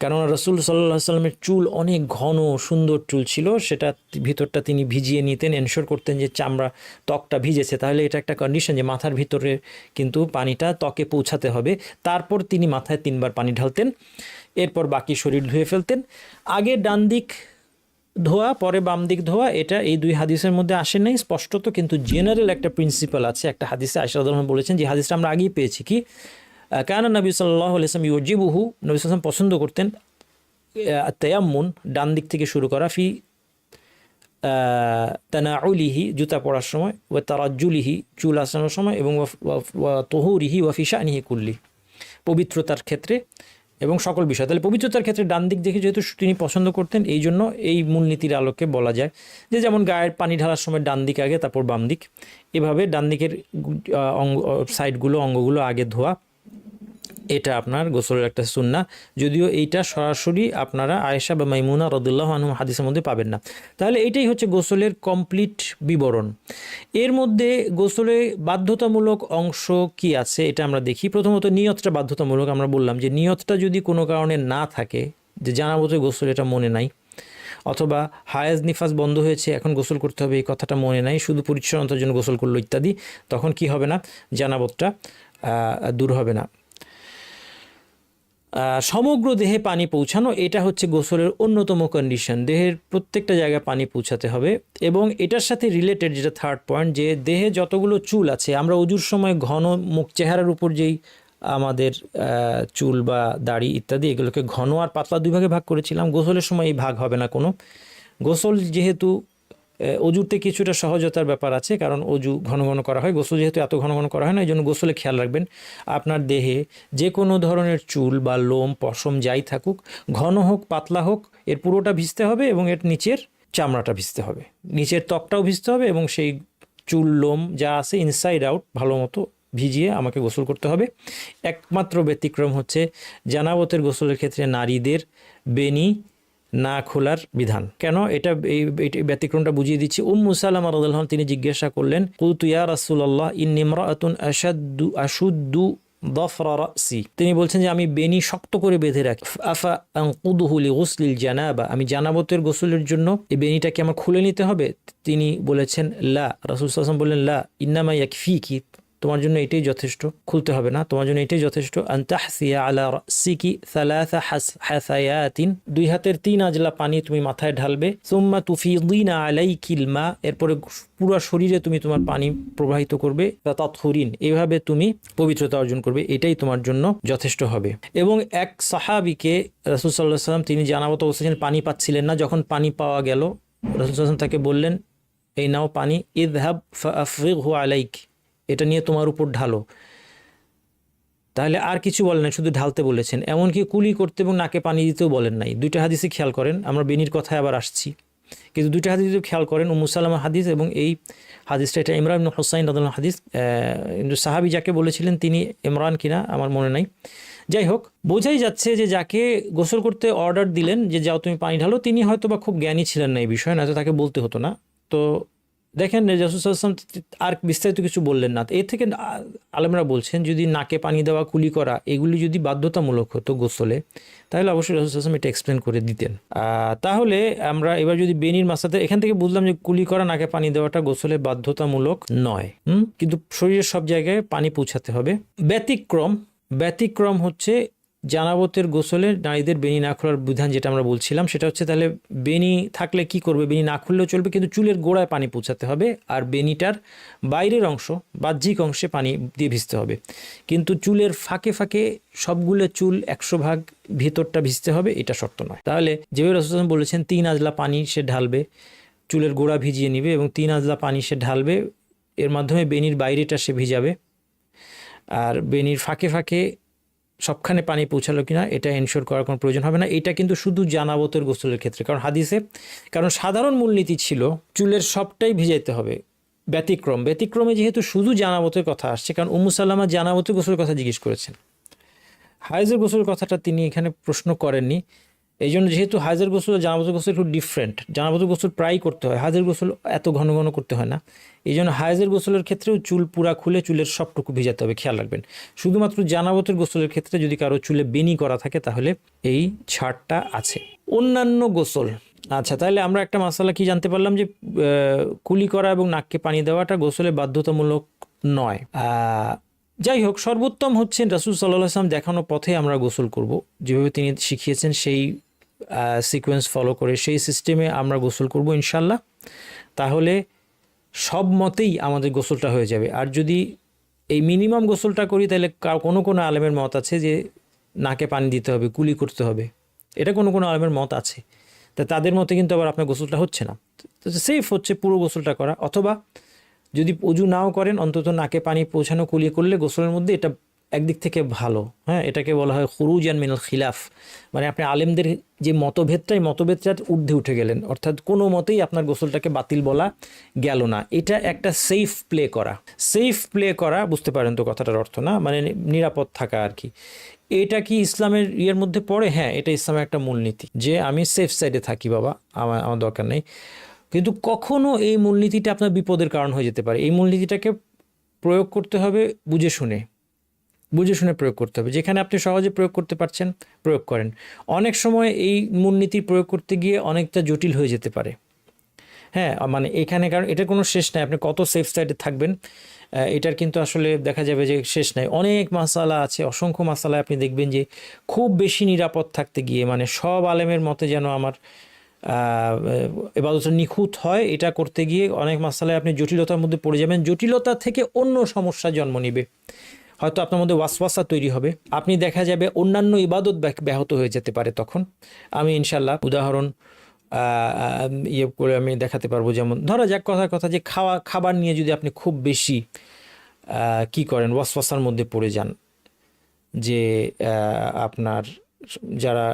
কেননা রাসূল সাল্লাল্লাহু আলাইহি সাল্লামের চুল অনেক ঘন সুন্দর চুল ছিল, সেটা ভিতরটা তিনি ভিজিয়ে নিতেন, এনশিওর করতেন যে চামড়া ত্বকটা ভিজেছে। তাহলে এটা একটা কন্ডিশন যে মাথার ভিতরে কিন্তু পানিটা ত্বকে পৌঁছাতে হবে। তারপর তিনি মাথায় 3 বার পানি ঢালতেন, এরপর বাকি শরীর ধুয়ে ফেলতেন। আগে ডান দিক ধোয়া পরে বাম দিক ধোয়া, এটা এই 2 হাদিসের মধ্যে আসে নাই স্পষ্টত, কিন্তু জেনারেল একটা প্রিন্সিপাল আছে। একটা হাদিসে আয়েশা রাদিয়াল্লাহু আনহা বলেছেন, যে হাদিসটা আমরা আগেই পেয়েছি, কি কানা নবী সাল্লাল্লাহু আলাইহি ওয়াসাল্লাম ইউজিবুহু, নবী সাল্লাল্লাহু আলাইহি ওয়াসাল্লাম পছন্দ করতেন তায়াম্মুন, ডান দিক থেকে শুরু করা, ফি তানাউলিহি, জুতা পরার সময়, ওয়া তারাজ্জুলিহি, চুল আঁচড়ানোর সময়, এবং ওয়া তুহুরিহি ওয়া ফি শানিহি কুল্লি, পবিত্রতার ক্ষেত্রে এবং সকল বিষয়। তাহলে পবিত্রতার ক্ষেত্রে ডান দিক দেখে যেহেতু তিনি পছন্দ করতেন, এই জন্য এই মূলনীতির আলোকে বলা যায় যে যেমন গায়ের পানি ঢালার সময় ডান দিক আগে তারপর বাম দিক, এভাবে ডান দিকের সাইডগুলো অঙ্গগুলো আগে ধোয়া, এটা আপনার গোসলের একটা সুন্নাহ। যদিও এইটা সরাসরি আপনারা আয়েশা বা মাইমুনা রাদিয়াল্লাহু আনহা হাদিসের মধ্যে পাবেন না। তাহলে এইটাই হচ্ছে গোসলের কমপ্লিট বিবরণ। এর মধ্যে গোসলে বাধ্যতামূলক অংশ কি আছে এটা আমরা দেখি। প্রথমত নিয়তটা বাধ্যতামূলক। আমরা বললাম যে নিয়তটা যদি কোনো কারণে না থাকে, যে জানাবতে গোসল এটা মনে নাই, অথবা হায়েজ নিফাস বন্ধ হয়েছে এখন গোসল করতে হবে এই কথাটা মনে নাই, শুধু পরিচ্ছন্নতার জন্য গোসল করলো ইত্যাদি, তখন কি হবে না, জানাবতটা দূর হবে না। সমগ্র দেহে পানি পৌঁছানো, এটা হচ্ছে গোসলের অন্যতম কন্ডিশন। দেহের প্রত্যেকটা জায়গায় পানি পৌঁছাতে হবে। এবং এটার সাথে রিলেটেড যেটা থার্ড পয়েন্ট, যে দেহে যতগুলো চুল আছে, আমরা অজুর সময় ঘন মুখ চেহারার উপর যেই আমাদের চুল বা দাড়ি ইত্যাদি, এগুলোকে ঘন আর পাতলা 2 ভাগে ভাগ করেছিলাম। গোসলের সময় এই ভাগ হবে না কোনো। গোসল যেহেতু অজুতে কিছুটা সহজতার ব্যাপার আছে, কারণ অজু ঘন ঘন করা হয়, গোসল যেহেতু এত ঘন ঘন করা হয় না, এই জন্য গোসলে খেয়াল রাখবেন আপনার দেহে যে কোনো ধরনের চুল বা লোম পশম যাই থাকুক, ঘন হোক পাতলা হোক, এর পুরোটা ভিজতে হবে এবং এর নিচের চামড়াটা ভিজতে হবে, নিচের ত্বকটাও ভিজতে হবে, এবং সেই চুল লোম যা আছে ইনসাইড আউট ভালো মতো ভিজিয়ে আমাকে গোসল করতে হবে। একমাত্র ব্যতিক্রম হচ্ছে জানাবতের গোসলের ক্ষেত্রে নারীদের বেনি না খোলার বিধান। কেন এটা এই ব্যতিক্রমটা বুঝিয়ে দিচ্ছি। উম্মু সালামা রাদিয়াল্লাহু আনহা তিনি জিজ্ঞাসা করলেন, কুলতু ইয়া রাসূলুল্লাহ ইন্নী ইমরাআতুন আশুদ্দু দফরা রাসি, তিনি বলছেন যে আমি বেনি শক্ত করে বেঁধে রাখি, আফা আনকুদুহু লিগুসলিল জানাবা, আমি জানাবতের গোসলের জন্য এই বেনিটাকে আমার খুলে নিতে হবে? তিনি বলেছেন লা, রাসূল সাল্লাল্লাহু আলাইহি ওয়াসাল্লাম বললেন লা ইন্নামা ইয়াকফিকি, তোমার জন্য এটাই যথেষ্ট, খুলতে হবে না, তোমার জন্য এটাই যথেষ্ট। আনতাহসিয়া আলা রাসিকি সালাসা হাসায়াতিন, 2 হাতের 3 আজলা পানি তুমি মাথায় ঢালবে। সুম্মা তুফিদিনা আলাইকিল মা, এরপরে পুরো শরীরে তুমি তোমার পানি প্রবাহিত করবে। তাতহুরিন, এইভাবে তুমি পবিত্রতা অর্জন করবে, এটাই তোমার জন্য যথেষ্ট হবে। এবং এক সাহাবীকে রাসূল সাল্লাল্লাহু আলাইহি ওয়াসাল্লাম তিনি জানাবত অবস্থায় পানি পাচ্ছিলেন না, যখন পানি পাওয়া গেল রাসূল সাল্লাল্লাহু আলাইহি ওয়াসাল্লাম তাকে বললেন, এই নাও পানি, ইযহাব ফাআফরিগহু আলাইক, এটা নিয়ে তোমার উপর ঢালো। তাহলে আর কিছু বলেন না, শুধু ঢালতে বলেছেন। এমনকি কুলি করতে এবং নাকে পানি দিতেও বলেন নাই। 2টা হাদিসে খেয়াল করেন, আমরা বেনির কথায় আবার আসছি, কিন্তু 2টা হাদিসে খেয়াল করেন, উম্মু সালামা হাদিস এবং এই হাদিসটা, এটা ইমরান ইবনে হুসাইন রাদিয়াল্লাহু হাদিস। কিন্তু সাহাবী যাকে বলেছিলেন তিনি ইমরান কিনা আমার মনে নাই। যাই হোক, বোঝাই যাচ্ছে যে যাকে গোসল করতে অর্ডার দিলেন যে যাও তুমি পানি ঢালো, তিনি হয়তো বা খুব জ্ঞানী ছিলেন না এই বিষয়ে, নয়তো তাকে বলতে হতো না। তো দেখেন রাসূল সাল্লাল্লাহু আলাইহি ওয়াসাল্লাম আর বিস্তারিত কিছু বললেন না। এর থেকে আলেমরা বলছেন যদি নাকে পানি দেওয়া, কুলি করা, এগুলি যদি বাধ্যতামূলক হতো গোসলে, তাহলে অবশ্যই রাসূল সাল্লাল্লাহু আলাইহি ওয়াসাল্লাম এটা এক্সপ্লেন করে দিতেন। তাহলে আমরা এবার যদি বেনির মাসাতে, এখান থেকে বুঝলাম যে কুলি করা, নাকে পানি দেওয়াটা গোসলে বাধ্যতামূলক নয়, কিন্তু শরীরের সব জায়গায় পানি পৌঁছাতে হবে। ব্যতিক্রম হচ্ছে জানাবতের গোসলে নারীদের বেনি না খোলার বিধান, যেটা আমরা বলছিলাম সেটা হচ্ছে, তাহলে বেনি থাকলে কি করবে? বেনি না খুললেও চলবে, কিন্তু চুলের গোড়ায় পানি পৌঁছাতে হবে, আর বেনিটার বাইরের অংশ, বাহ্যিক অংশে পানি দিয়ে ভিজতে হবে। কিন্তু চুলের ফাঁকে ফাঁকে সবগুলো চুল 100% ভিতরটা ভিজতে হবে, এটা শর্ত নয়। তাহলে যেভাবে রাসূল সাল্লাল্লাহু আলাইহি ওয়াসাল্লাম বলেছেন 3 আজলা পানি সে ঢালবে, চুলের গোড়া ভিজিয়ে নিবে এবং 3 আজলা পানি সে ঢালবে এর মাধ্যমে বেনির বাইরেটা সে ভিজাবে, আর বেনির ফাঁকে ফাঁকে সবখানে পানি পৌঁছালো কিনা এটা এনশোর করার কোনো প্রয়োজন হবে না। এটা কিন্তু শুধু জানাবতের গোসলের ক্ষেত্রে, কারণ সাধারণ মূলনীতি ছিল চুলের সবটাই ভিজাইতে হবে। ব্যতিক্রমে যেহেতু শুধু জানাবতের কথা আসছে, কারণ উম্মু সাল্লামা জানাবতের গোসলের কথা জিজ্ঞেস করেছেন, হাইজের গোসলের কথাটা তিনি এখানে প্রশ্ন করেননি। এই জন্য যেহেতু হাইজের গোসল জানাবতের গোসল একটু ডিফারেন্ট, জানাবতের গোসল প্রায় করতে হয়, হাইজের গোসল এত ঘন ঘন করতে হয় না। এই জন্য হাইজের গোসলের ক্ষেত্রেও চুল পুরা খুলে চুলের সবটুকু ভিজাতে হবে, খেয়াল রাখবেন। শুধুমাত্র জানাবতের গোসলের ক্ষেত্রে যদি কারো চুলে বেনি করা থাকে তাহলে এই ছাড়টা আছে। অন্যান্য গোসল, আচ্ছা, তাহলে আমরা একটা মাসালা কি জানতে পারলাম যে কুলি করা এবং নাককে পানি দেওয়াটা গোসলে বাধ্যতামূলক নয়। যাই হোক, সর্বোত্তম হচ্ছে রাসূল সাল্লাল্লাহু আলাইহি ওয়াসাল্লাম দেখানো পথে আমরা গোসল করব, যেভাবে তিনি শিখিয়েছেন সেই সিকোয়েন্স ফলো করে, সেই সিস্টেমে আমরা গোসল করব ইনশাল্লাহ। তাহলে সব মতেই আমাদের গোসলটা হয়ে যাবে। আর যদি এই মিনিমাম গোসলটা করি তাহলে কোনো আলেমের মত আছে যে নাকে পানি দিতে হবে, কুলি করতে হবে, এটা কোনো আলেমের মত আছে। তা তাদের মতে কিন্তু আবার আপনার গোসলটা হচ্ছে না। সেফ হচ্ছে পুরো গোসলটা করা, অথবা যদি অজু নাও করেন অন্তত নাকে পানি পৌঁছানো কুলিয়ে করলে গোসলের মধ্যে এটা একদিক থেকে ভালো। হ্যাঁ, এটাকে বলা হয় খুরুজান মিনাল খিলাফ, মানে আপনি আলেমদের যে মতভেদটার ঊর্ধ্বে উঠে গেলেন, অর্থাৎ কোনো মতেই আপনার গোসলটাকে বাতিল বলা গেল না। এটা একটা সেফ প্লে করা, বুঝতে পারেন তো কথাটার অর্থ, না মানে নিরাপদ থাকা আর কি। এটা কি ইসলামের ইয়ের মধ্যে পড়ে? হ্যাঁ, এটা ইসলামের একটা মূলনীতি যে আমি সেফ সাইডে থাকি বাবা, আমার দরকার নেই। কিন্তু কখনো এই মূলনীতিটা আপনার বিপদের কারণ হয়ে যেতে পারে। এই মূলনীতিটাকে প্রয়োগ করতে হবে বুঝে শুনে প্রয়োগ করতে হবে। যেখানে আপনি সহজে প্রয়োগ করতে পারছেন প্রয়োগ করেন। অনেক সময় এই মূলনীতি প্রয়োগ করতে গিয়ে অনেকটা জটিল হয়ে যেতে পারে। হ্যাঁ, মানে এখানে, কারণ এটার কোনো শেষ নাই, আপনি কত সেফ সাইডে থাকবেন এটার কিন্তু আসলে দেখা যাবে যে শেষ নাই। অনেক মাসালা আছে, অসংখ্য মাসালায় আপনি দেখবেন যে খুব বেশি নিরাপদ থাকতে গিয়ে, মানে সব আলেমের মতে যেন আমার ইবাদতটা নিখুঁত হয়, এটা করতে গিয়ে অনেক মাসালায় আপনি জটিলতার মধ্যে পড়ে যাবেন। জটিলতা থেকে অন্য সমস্যা জন্ম নিবে, হয়তো আপনার মধ্যে ওয়াসওয়াসা তৈরি হবে, আপনি দেখা যাবে অন্যান্য ইবাদত ব্যাহত হয়ে যেতে পারে। তখন আমি ইনশাল্লাহ উদাহরণ ইয়ে করে আমি দেখাতে পারবো। যেমন ধরা যাক কথা যে খাবার নিয়ে যদি আপনি খুব বেশি কি করেন, ওয়াসওয়াসার মধ্যে পড়ে যান যে আপনার যারা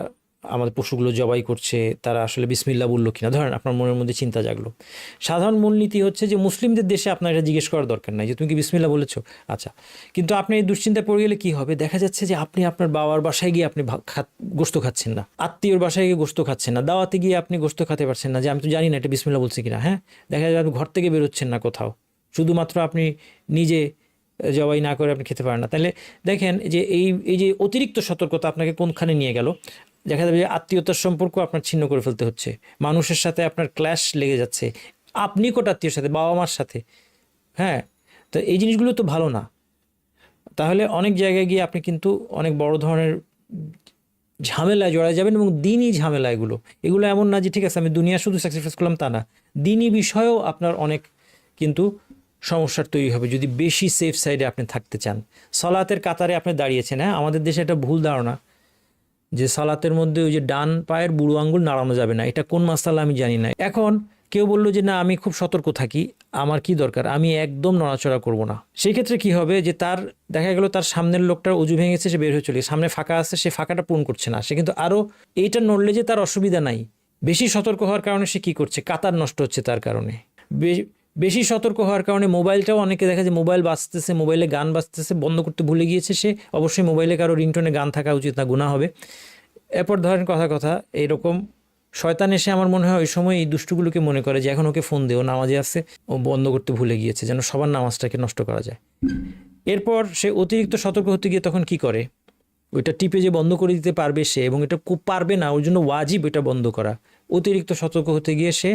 আমাদের পশুগুলো জবাই করছে তারা আসলে বিসমিল্লাহ বললো কিনা, ধরেন আপনার মনের মধ্যে চিন্তা জাগলো। সাধারণ মূলনীতি হচ্ছে যে মুসলিমদের দেশে আপনার এটা জিজ্ঞেস করার দরকার নাই যে তুমি কি বিসমিল্লাহ বলেছো। আচ্ছা, কিন্তু আপনি এই দুশ্চিন্তায় পড়ে গেলে কি হবে? দেখা যাচ্ছে যে আপনি আপনার বাবার বাসায় গিয়ে আপনি গোস্ত খাচ্ছেন না, আত্মীয়র বাসায় গিয়ে গোস্ত খাচ্ছেন না, দাওয়াতে গিয়ে আপনি গোস্ত খেতে পারছেন না যে আমি তো জানি না এটা বিসমিল্লাহ বলছে কিনা। হ্যাঁ, দেখা যায় আপনি ঘর থেকে বেরোচ্ছেন না কোথাও, শুধুমাত্র আপনি নিজে জবাই না করে আপনি খেতে পারেন না। তাহলে দেখেন যে এই যে অতিরিক্ত সতর্কতা আপনাকে কোনখানে নিয়ে গেল। দেখা যাবে যে আত্মীয়তার সম্পর্ক আপনার ছিন্ন করে ফেলতে হচ্ছে, মানুষের সাথে আপনার ক্ল্যাশ লেগে যাচ্ছে, আপনি কোটা আত্মীয়র সাথে, বাবা মার সাথে। হ্যাঁ, তো এই জিনিসগুলো তো ভালো না। তাহলে অনেক জায়গায় গিয়ে আপনি কিন্তু অনেক বড় ধরনের ঝামেলায় জড়ায় যাবেন, এবং দিনই ঝামেলা এগুলো এমন না যে ঠিক আছে আমি দুনিয়া শুধু স্যাক্রিফাইস করলাম, তা না, দিনই বিষয়েও আপনার অনেক কিন্তু সমস্যার তৈরি হবে যদি বেশি সেফ সাইডে আপনি থাকতে চান। সালাতের কাতারে আপনি দাঁড়িয়েছেন, হ্যাঁ, আমাদের দেশে একটা ভুল ধারণা যে সালাতের মধ্যে ওই যে ডান পায়ের বুড়ো আঙ্গুল নাড়ানো যাবে না, এটা কোন মাসালা আমি জানি না। এখন কেউ বললো যে না আমি খুব সতর্ক থাকি, আমার কি দরকার, আমি একদম নড়াচড়া করব না। সেই ক্ষেত্রে কি হবে যে তার দেখা গেল তার সামনের লোকটার অজু ভেঙেছে, সে বের হয়ে চলে, সামনে ফাঁকা আছে, সে ফাঁকাটা পূরণ করছে না, সে কিন্তু আরও এইটা নড়লে যে তার অসুবিধা নাই, বেশি সতর্ক হওয়ার কারণে সে কি করছে, কাতার নষ্ট হচ্ছে তার কারণে। বেশি সতর্ক হওয়ার কারণে মোবাইলটাও অনেকে দেখা যায় মোবাইল বাজতেছে, মোবাইলে গান বাজতেছে, বন্ধ করতে ভুলে গিয়েছে সে। অবশ্যই মোবাইলে কারো রিংটোনে গান থাকা উচিত না, গুনাহ হবে। এরপর ধরেন কথা এইরকম শয়তান এসে আমার মনে হয় ওই সময় এই দুষ্টুগুলোকে মনে করে যে এখন ওকে ফোন দেও, নামাজে আছে, ও বন্ধ করতে ভুলে গিয়েছে, যেন সবার নামাজটাকে নষ্ট করা যায়। এরপর সে অতিরিক্ত সতর্ক হতে গিয়ে তখন কি করে, ওইটা টিপে যে বন্ধ করে দিতে পারবে সে, এবং এটা খুব পারবে না, ওর জন্য ওয়াজিব এটা বন্ধ করা। অতিরিক্ত সতর্ক হতে গিয়ে সে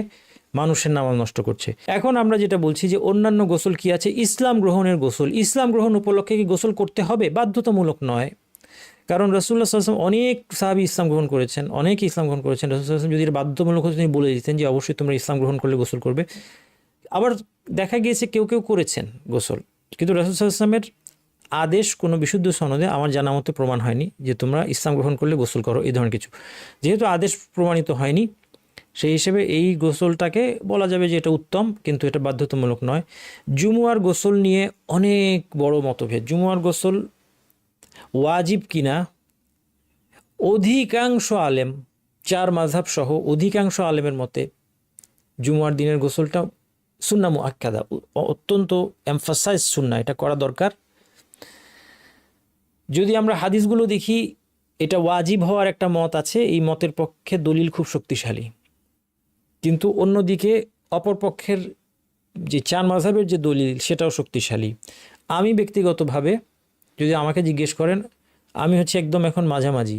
মানুষের নামাজ নষ্ট করছে। এখন আমরা যেটা বলছি যে অন্যান্য গোসল কি আছে, ইসলাম গ্রহণের গোসল। ইসলাম গ্রহণ উপলক্ষে কি গোসল করতে হবে? বাধ্যতামূলক নয়, কারণ রাসূলুল্লাহ সাল্লাল্লাহু আলাইহি ওয়াসাল্লাম অনেক সাহাবী ইসলাম গ্রহণ করেছেন, অনেকে ইসলাম গ্রহণ করেছেন। রাসূলুল্লাহ সাল্লাল্লাহু আলাইহি ওয়াসাল্লাম যদি এটা বাধ্যতামূলক হতো তিনি বলে দিতেন যে অবশ্যই তোমরা ইসলাম গ্রহণ করলে গোসল করবে। আবার দেখা গিয়েছে কেউ করেছেন গোসল, কিন্তু রাসূল সাল্লাল্লাহু আলাইহি ওয়াসাল্লামের আদেশ কোনো বিশুদ্ধ সনদে আমার জানা মতে প্রমাণ হয়নি যে তোমরা ইসলাম গ্রহণ করলে গোসল করো, এই ধরনের কিছু। যেহেতু আদেশ প্রমাণিত হয়নি, সেই হিসেবে এই গোসলটাকে বলা যাবে যে এটা উত্তম, কিন্তু এটা বাধ্যতামূলক নয়। জুমুয়ার গোসল নিয়ে অনেক বড় মতভেদ। জুমুয়ার গোসল ওয়াজিব কিনা অধিকাংশ আলেম, চার মাযহাব সহ অধিকাংশ আলেমের মতে জুমুয়ার দিনের গোসলটা সুন্নাহ মুআক্কাদা, অত্যন্ত এমফাসাইজ সুন্নাহ, এটা করা দরকার। যদি আমরা হাদিসগুলো দেখি, এটা ওয়াজিব হওয়ার একটা মত আছে, এই মতের পক্ষে দলিল খুব শক্তিশালী। কিন্তু অন্যদিকে অপরপক্ষের যে চার মাযহাবের যে দলিল সেটাও শক্তিশালী। আমি ব্যক্তিগতভাবে যদি আমাকে জিজ্ঞেস করেন, আমি হচ্ছে একদম এখন মাঝামাঝি।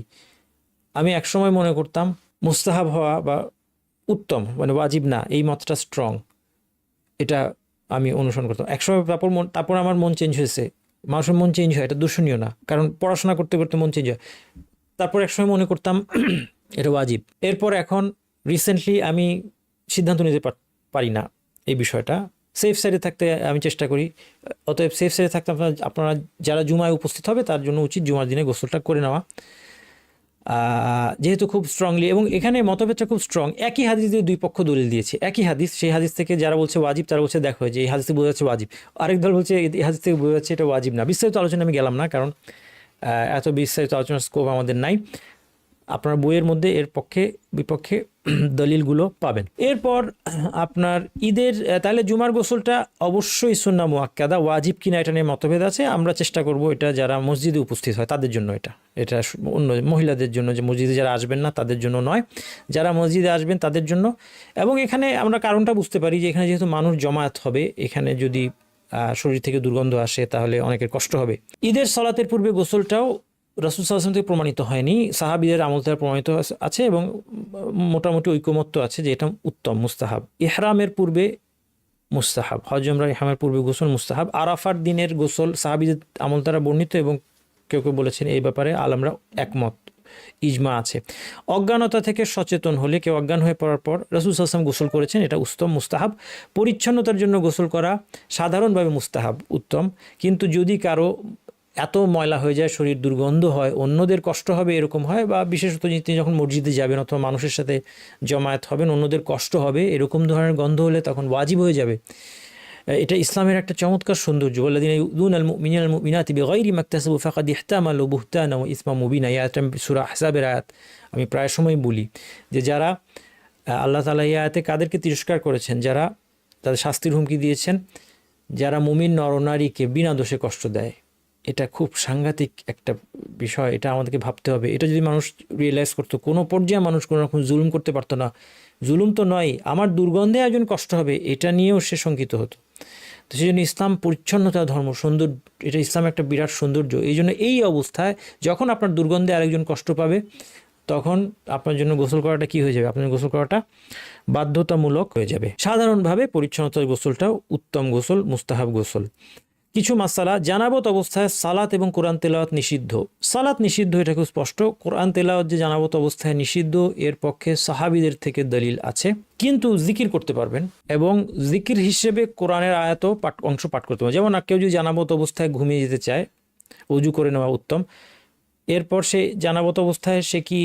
আমি একসময় মনে করতাম মুস্তাহাব হওয়া বা উত্তম, মানে ওয়াজিব না, এই মতটা স্ট্রং, এটা আমি অনুসরণ করতাম একসময়। তারপর আমার মন চেঞ্জ হয়েছে। মানুষের মন চেঞ্জ হয়, এটা দূষণীয় না, কারণ পড়াশোনা করতে করতে মন চেঞ্জ হয়। তারপর একসময় মনে করতাম এটা ওয়াজিব। এরপর এখন রিসেন্টলি আমি সিদ্ধান্ত নিতে পারি না এই বিষয়টা। সেফ সাইডে থাকতে আমি চেষ্টা করি। অতএব সেফ সাইডে থাকতে আপনারা যারা জুমায় উপস্থিত হবে তার জন্য উচিত জুমার দিনে গোসলটা করে নেওয়া, যেহেতু খুব স্ট্রংলি, এবং এখানে মতভেদটা খুব স্ট্রং। একই হাদিস দিয়ে দুই পক্ষ দলিল দিয়েছে, একই হাদিস। সেই হাদিস থেকে যারা বলছে ওয়াজিব তারা বলছে দেখো যে এই হাদিস থেকে বোঝা যাচ্ছে ওয়াজিব, আরেক দল বলছে এই হাদিস থেকে বোঝা যাচ্ছে এটা ওয়াজিব না। বিস্তারিত আলোচনা আমি গেলাম না, কারণ এত বিস্তারিত আলোচনার স্কোপ আমাদের নাই। আপনার বইয়ের মধ্যে এর পক্ষে বিপক্ষে দলিলগুলো পাবেন। এরপর আপনার ঈদের, তাহলে জুমার গোসলটা অবশ্যই সুন্নাহ মুআক্কাদা, ওয়াজিব কিনা এটা নিয়ে মতভেদ আছে। আমরা চেষ্টা করব এটা যারা মসজিদে উপস্থিত হয় তাদের জন্য, এটা অন্য মহিলাদের জন্য, যে মসজিদে যারা আসবেন না তাদের জন্য নয়, যারা মসজিদে আসবেন তাদের জন্য। এবং এখানে আমরা কারণটা বুঝতে পারি যে এখানে যেহেতু মানুষ জমায়েত হবে, এখানে যদি শরীর থেকে দুর্গন্ধ আসে তাহলে অনেকের কষ্ট হবে। ঈদের সালাতের পূর্বে গোসলটাও রাসূল সাল্লাল্লাহু আলাইহি ওয়াসাল্লাম থেকে প্রমাণিত হয়নি, সাহাবীদের আমল থেকে প্রমাণিত আছে, এবং মোটামুটি ঐকমত্য আছে যে এটা উত্তম, মুস্তাহাব। ইহরামের পূর্বে মুস্তাহাব, হজ উমরার ইহরামের পূর্বে গোসল মুস্তাহাব। আরাফার দিনের গোসল সাহাবীদের আমল দ্বারা বর্ণিত, এবং কেউ কেউ বলেছেন এই ব্যাপারে আলেমরা একমত, ইজমা আছে। অজ্ঞানতা থেকে সচেতন হলে, কেউ অজ্ঞান হয়ে পড়ার পর রাসূল সাল্লাল্লাহু আলাইহি ওয়াসাল্লাম গোসল করেছেন, এটা উত্তম মুস্তাহাব। পরিচ্ছন্নতার জন্য গোসল করা সাধারণভাবে মুস্তাহাব, উত্তম। কিন্তু যদি কারো এত ময়লা হয়ে যায়, শরীর দুর্গন্ধ হয়, অন্যদের কষ্ট হবে, এরকম হয়, বা বিশেষত তিনি যখন মসজিদে যাবেন অথবা মানুষের সাথে জমায়েত হবেন, অন্যদের কষ্ট হবে, এরকম ধরনের গন্ধ হলে তখন ওয়াজিব হয়ে যাবে। এটা ইসলামের একটা চমৎকার সৌন্দর্য। ওয়াল্লাযীনা ইউযুনাল মুমিনিনা ওয়াল মুমিনাতি বিগাইরি মাকতাসাবু ফাকাদ ইহতামালু বুহতানা ওয়া ইসমান মুবিনা, এই আয়াতটা সূরা আহজাবের আয়াত, আমি প্রায় সময় বলি যে যারা আল্লাহ তাআলা এই আয়াতে কাদেরকে তিরস্কার করেছেন, যারা তাদের শাস্তির হুমকি দিয়েছেন, যারা মুমিন নরনারীকে বিনা দোষে কষ্ট দেয়। এটা খুব সাংঘাতিক একটা বিষয়, এটা আমাদেরকে ভাবতে হবে। এটা যদি মানুষ রিয়েলাইজ করতো, কোনো পর্যায়ে মানুষ কোনো রকম জুলুম করতে পারতো না। জুলুম তো নয়, আমার দুর্গন্ধে একজন কষ্ট হবে, এটা নিয়েও সে শঙ্কিত হতো। তো সেই জন্য ইসলাম পরিচ্ছন্নতা ধর্ম, সৌন্দর্য, এটা ইসলাম একটা বিরাট সৌন্দর্য। এই জন্য এই অবস্থায় যখন আপনার দুর্গন্ধে আরেকজন কষ্ট পাবে, তখন আপনার জন্য গোসল করাটা কি হয়ে যাবে? আপনার গোসল করাটা বাধ্যতামূলক হয়ে যাবে। সাধারণভাবে পরিচ্ছন্নতার গোসলটাও উত্তম গোসল, মুস্তাহাব গোসল। কিছু মাসালা, জানাবত অবস্থায় সালাত এবং কোরআন তেলাওয়াত নিষিদ্ধ। সালাত নিষিদ্ধ, এটা খুব স্পষ্ট। কোরআন তেলাওয়াত যে জানাবত অবস্থায় নিষিদ্ধ, এর পক্ষে সাহাবীদের থেকে দলিল আছে। কিন্তু জিকির করতে পারবেন, এবং জিকির হিসেবে কোরআনের আয়াত অংশ পাঠ করতে পারবেন। যেমন কেউ যদি জানাবত অবস্থায় ঘুমিয়ে যেতে চায়, অজু করে নেওয়া উত্তম। এরপর সে জানাবত অবস্থায় সে কি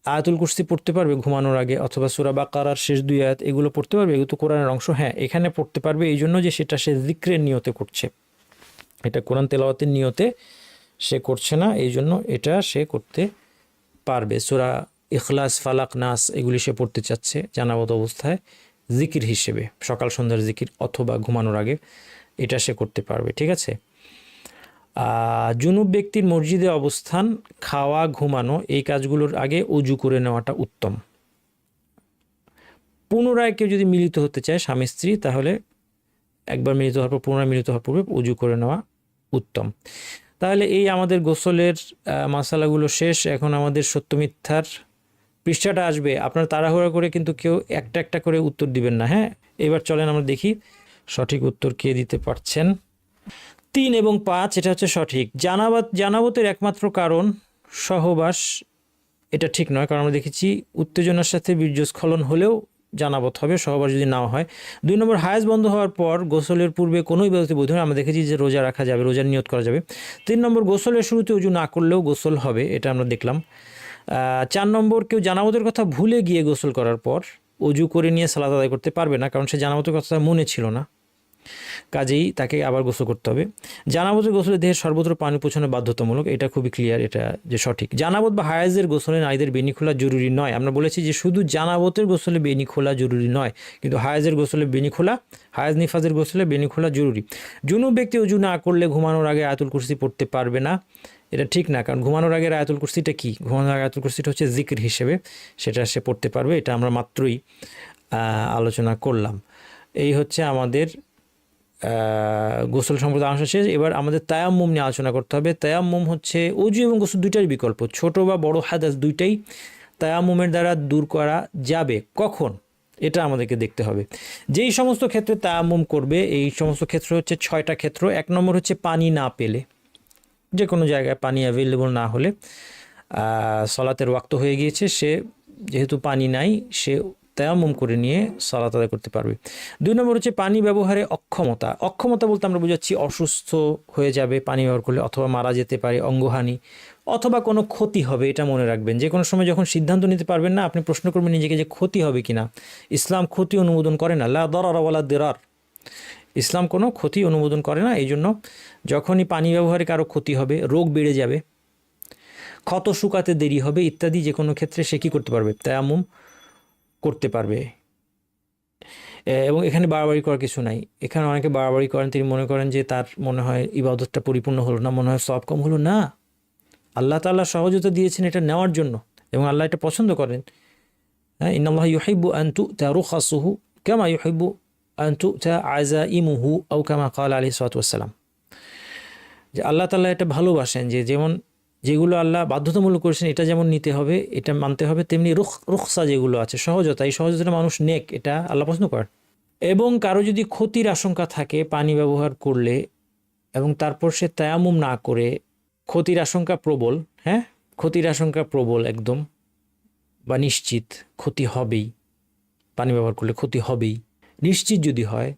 আয়াতুল কুরসি পড়তে পারবে ঘুমানোর আগে, অথবা সূরা বাকারার শেষ দুই আয়াত, এগুলো পড়তে পারবে? এগুলো তো কোরআনের অংশ। হ্যাঁ, এখানে পড়তে পারবে, এই জন্য যে সেটা সে জিক্রের নিয়তে করছে, এটা কোরআন তেলাওয়াতের নিয়তে সে করছে না, এই জন্য এটা সে করতে পারবে। সূরা ইখলাস, ফালাক, নাস এগুলি সে পড়তে চাচ্ছে জানাবত অবস্থায় জিকির হিসেবে, সকাল সন্ধ্যার জিকির, অথবা ঘুমানোর আগে, এটা সে করতে পারবে। ঠিক আছে। জুনুব ব্যক্তির মসজিদে অবস্থান, খাওয়া, ঘুমানো, এই কাজগুলোর আগে অজু করে নেওয়াটা উত্তম। পুনরায় কেউ যদি মিলিত হতে চায় স্বামী স্ত্রী, তাহলে একবার মিলিত হওয়ার পর পুনরায় মিলিত হওয়ার পূর্বে অজু করে নেওয়া উত্তম। তাহলে এই আমাদের গোসলের মাসালাগুলো শেষ। এখন আমাদের সত্য মিথ্যার পৃষ্ঠাটা আসবে। আপনার তাড়াহুড়া করে কিন্তু কেউ একটা একটা করে উত্তর দিবেন না। হ্যাঁ, এবার চলেন আমরা দেখি সঠিক উত্তর কে দিতে পারছেন। 3 এবং 5 এটা হচ্ছে সঠিক। জানাবতের একমাত্র কারণ সহবাস, এটা ঠিক নয়, কারণ আমরা দেখেছি উত্তেজনার সাথে বীর্যস্খলন হলেও জানাবত হবে, সহবাস যদি নাও হয়। 2 নম্বর, হায়েজ বন্ধ হওয়ার পর গোসলের পূর্বে কোনো ইবাদতে বৈধ নয়, আমরা দেখেছি যে রোজা রাখা যাবে, রোজার নিয়ত করা যাবে। 3 নম্বর, গোসলের শুরুতে উজু না করলেও গোসল হবে, এটা আমরা দেখলাম। 4 নম্বর, কেউ জানাবতের কথা ভুলে গিয়ে গোসল করার পর অজু করে নিয়ে সালাত আদায় করতে পারবে না, কারণ সে জানাবতের কথা মনে ছিল না, কাজেই তাকে আবার গোসল করতে হবে। জানাবতের গোসলে দেহের সর্বত্র পানি পৌঁছানো বাধ্যতামূলক, এটা খুবই ক্লিয়ার, এটা যে সঠিক। জানাবত বা হায়েজের গোসলে নারীদের বেনি খোলা জরুরি নয়। আমরা বলেছি যে শুধু জানাবতের গোসলে বেনি খোলা জরুরি নয়, কিন্তু হায়েজের গোসলে বেনি খোলা, হায়েজ নিফাজের গোসলে বেনি খোলা জরুরি। জুনুব ব্যক্তি অজু না করলে ঘুমানোর আগে আয়াতুল কুরসি পড়তে পারবে না, এটা ঠিক না, কারণ ঘুমানোর আগের আয়াতুল কুরসিটা কি? ঘুমানোর আগে আয়াতুল কুরসিটা হচ্ছে জিকির হিসেবে, সেটা সে পড়তে পারবে, এটা আমরা মাত্রই আলোচনা করলাম। এই হচ্ছে আমাদের গোসল সম্পর্কে আলোচনা শেষ। এবার আমাদের তায়াম্মুম নিয়ে আলোচনা করতে হবে। তায়াম্মুম হচ্ছে অজু এবং গোসল দুইটাই বিকল্প, ছোট বা বড় হাদাস দুইটাই তায়াম্মুমের দ্বারা দূর করা যাবে। কখন? এটা আমাদেরকে দেখতে হবে। যেই সমস্ত ক্ষেত্রে তায়াম্মুম করবে, এই সমস্ত ক্ষেত্র হচ্ছে 6টা ক্ষেত্র। 1 নম্বর হচ্ছে পানি না পেলে, যে কোনো জায়গায় পানি অ্যাভেলেবল না হলে, সালাতের ওয়াক্ত হয়ে গিয়েছে, সে যেহেতু পানি নাই, সে তায়াম্মুম করে নিয়ে সালাত আদায় করতে পারবে। 2 নম্বর হচ্ছে পানি ব্যবহারে অক্ষমতা। অক্ষমতা বলতে আমরা বোঝাচ্ছি অসুস্থ হয়ে যাবে পানি ব্যবহার করলে, অথবা মারা যেতে পারে, অঙ্গহানি, অথবা কোনো ক্ষতি হবে। এটা মনে রাখবেন, যে কোনো সময় যখন সিদ্ধান্ত নিতে পারবেন না, আপনি প্রশ্ন করবেন নিজেকে যে ক্ষতি হবে কিনা। ইসলাম ক্ষতি অনুমোদন করে না, লা দারার ওয়ালা দিরার। ইসলাম কোনো ক্ষতি অনুমোদন করে না। এই জন্য যখনই পানি ব্যবহারে কারো ক্ষতি হবে, রোগ বেড়ে যাবে, ক্ষত শুকাতে দেরি হবে ইত্যাদি, যে কোনো ক্ষেত্রে সে কী করতে পারবে? তায়াম্মুম করতে পারবে। এবং এখানে বাড়াবাড়ি করার কিছু নাই। এখানে অনেকে বাড়াবাড়ি করেন, তিনি মনে করেন যে তার মনে হয় ইবাদতটা পরিপূর্ণ হলো না, মনে হয় সওয়াব কম হলো না। আল্লাহ তাআলা সহজতা দিয়েছেন এটা নেওয়ার জন্য, এবং আল্লাহ এটা পছন্দ করেন। হ্যাঁ, ইন্নাল্লাহ ইউহিব্বু আন তু'তা রুখাসুহু কামা ইউহিব্বু আন তু'তা আযাইমুহু আও কামা ক্বালা আলাইহিস সালাতু ওয়াস সালাম। যে আল্লাহ তাআলা এটা ভালোবাসেন, যে যেমন যেগুলো আল্লাহ বাধ্যতামূলক করেছেন এটা যেমন নিতে হবে, এটা মানতে হবে, তেমনি রুখসা যেগুলো আছে, সহজতা, এই সহজতাটা মানুষ নেক, এটা আল্লাহ পছন্দ করেন। এবং কারো যদি ক্ষতির আশঙ্কা থাকে পানি ব্যবহার করলে, এবং তারপর সে তায়াম্মুম না করে, ক্ষতির আশঙ্কা প্রবল, হ্যাঁ, ক্ষতির আশঙ্কা প্রবল একদম, বা নিশ্চিত ক্ষতি হবেই, পানি ব্যবহার করলে ক্ষতি হবেই, নিশ্চিত যদি হয়,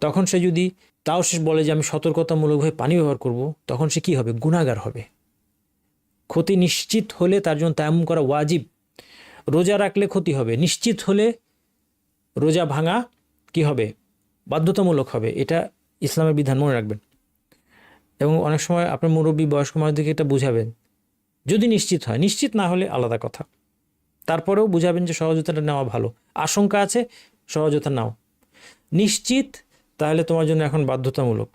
তখন সে যদি তাও সে বলে যে আমি সতর্কতামূলকভাবে পানি ব্যবহার করব, তখন সে কি হবে? গুনাহগার হবে। ক্ষতি নিশ্চিত হলে তার জন্য তায়াম্মুম করা ওয়াজিব। রোজা রাখলে ক্ষতি হবে, নিশ্চিত হলে রোজা ভাঙা কি হবে? বাধ্যতামূলক হবে। এটা ইসলামের বিধান, মনে রাখবেন। এবং অনেক সময় আপনার মুরব্বী বয়স্ক মানুষদেরকে এটা বুঝাবেন, যদি নিশ্চিত হয়। নিশ্চিত না হলে আলাদা কথা, তারপরেও বুঝাবেন যে সহজতাটা নেওয়া ভালো। আশঙ্কা আছে, সহজতা নাও। নিশ্চিত, তাহলে তোমার জন্য এখন বাধ্যতামূলক,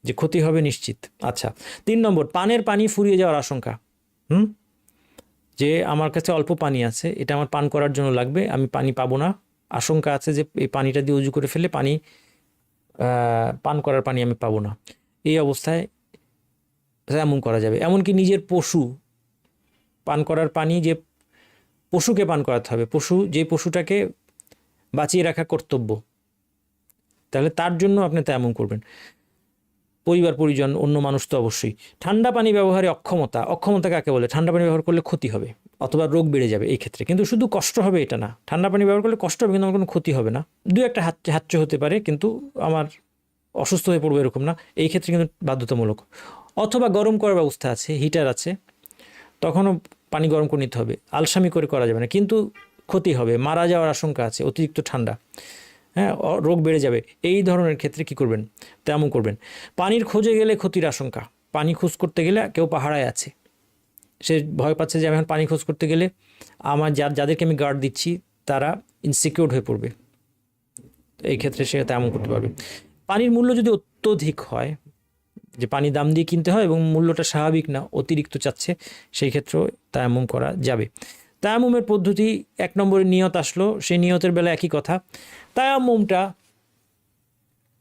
যে ক্ষতি হবে নিশ্চিত। আচ্ছা, 3 নম্বর পানের পানি ফুরিয়ে যাওয়ার আশঙ্কা। যে আমার কাছে অল্প পানি আছে, এটা আমার পান করার জন্য লাগবে, আমি পানি পাবো না, আশঙ্কা আছে যে এই পানিটা দিয়ে উজু করে ফেলে পানি পান করার পানি আমি পাবো না। এই অবস্থায় এমন করা যাবে। এমনকি নিজের পশু পান করার পানি, যে পশুকে পান করাতে হবে, পশু, যে পশুটাকে বাঁচিয়ে রাখা কর্তব্য, তাহলে তার জন্য আপনি তেমন করবেন। পরিবার পরিজন, অন্য মানুষ তো অবশ্যই। ঠান্ডা পানি ব্যবহারে অক্ষমতা। অক্ষমতা কাকে বলে? ঠান্ডা পানি ব্যবহার করলে ক্ষতি হবে অথবা রোগ বেড়ে যাবে এই ক্ষেত্রে, কিন্তু শুধু কষ্ট হবে এটা না। ঠান্ডা পানি ব্যবহার করলে কষ্ট হবে, কিন্তু আমার কোনো ক্ষতি হবে না। 2-1টা হাচ্চে হতে পারে, কিন্তু আমার অসুস্থ হয়ে পড়বে এরকম না। এই ক্ষেত্রে কিন্তু বাধ্যতামূলক। অথবা গরম করার ব্যবস্থা আছে, হিটার আছে, তখনও পানি গরম করে নিতে হবে। আলসামি করে করা যাবে না, কিন্তু ক্ষতি হবে, মারা যাওয়ার আশঙ্কা আছে, অতিরিক্ত ঠান্ডা, হ্যাঁ, রোগ বেড়ে যাবে। এই ধরনের ক্ষেত্রে কি করবেন? তেমন করবেন। পানির খোঁজে গেলে ক্ষতির আশঙ্কা। পানি খোঁজ করতে গেলে, কেউ পাহাড়ায় আছে, সে ভয় পাচ্ছে যে আমি এখন পানি খোঁজ করতে গেলে আমার যাদেরকে আমি গার্ড দিচ্ছি তারা ইনসিকিউর হয়ে পড়বে, এই ক্ষেত্রে সে তেমন করতে পারবে। পানির মূল্য যদি অত্যধিক হয়, যে পানি দাম দিয়ে কিনতে হয় এবং মূল্যটা স্বাভাবিক না, অতিরিক্ত চাচ্ছে, সেই ক্ষেত্রেও তায়াম্মুম করা যাবে। তায়াম্মুমের পদ্ধতি, 1 নম্বরে নিয়ত আসলো, সেই নিয়তের বেলা একই কথা। তায়াম্মুমটা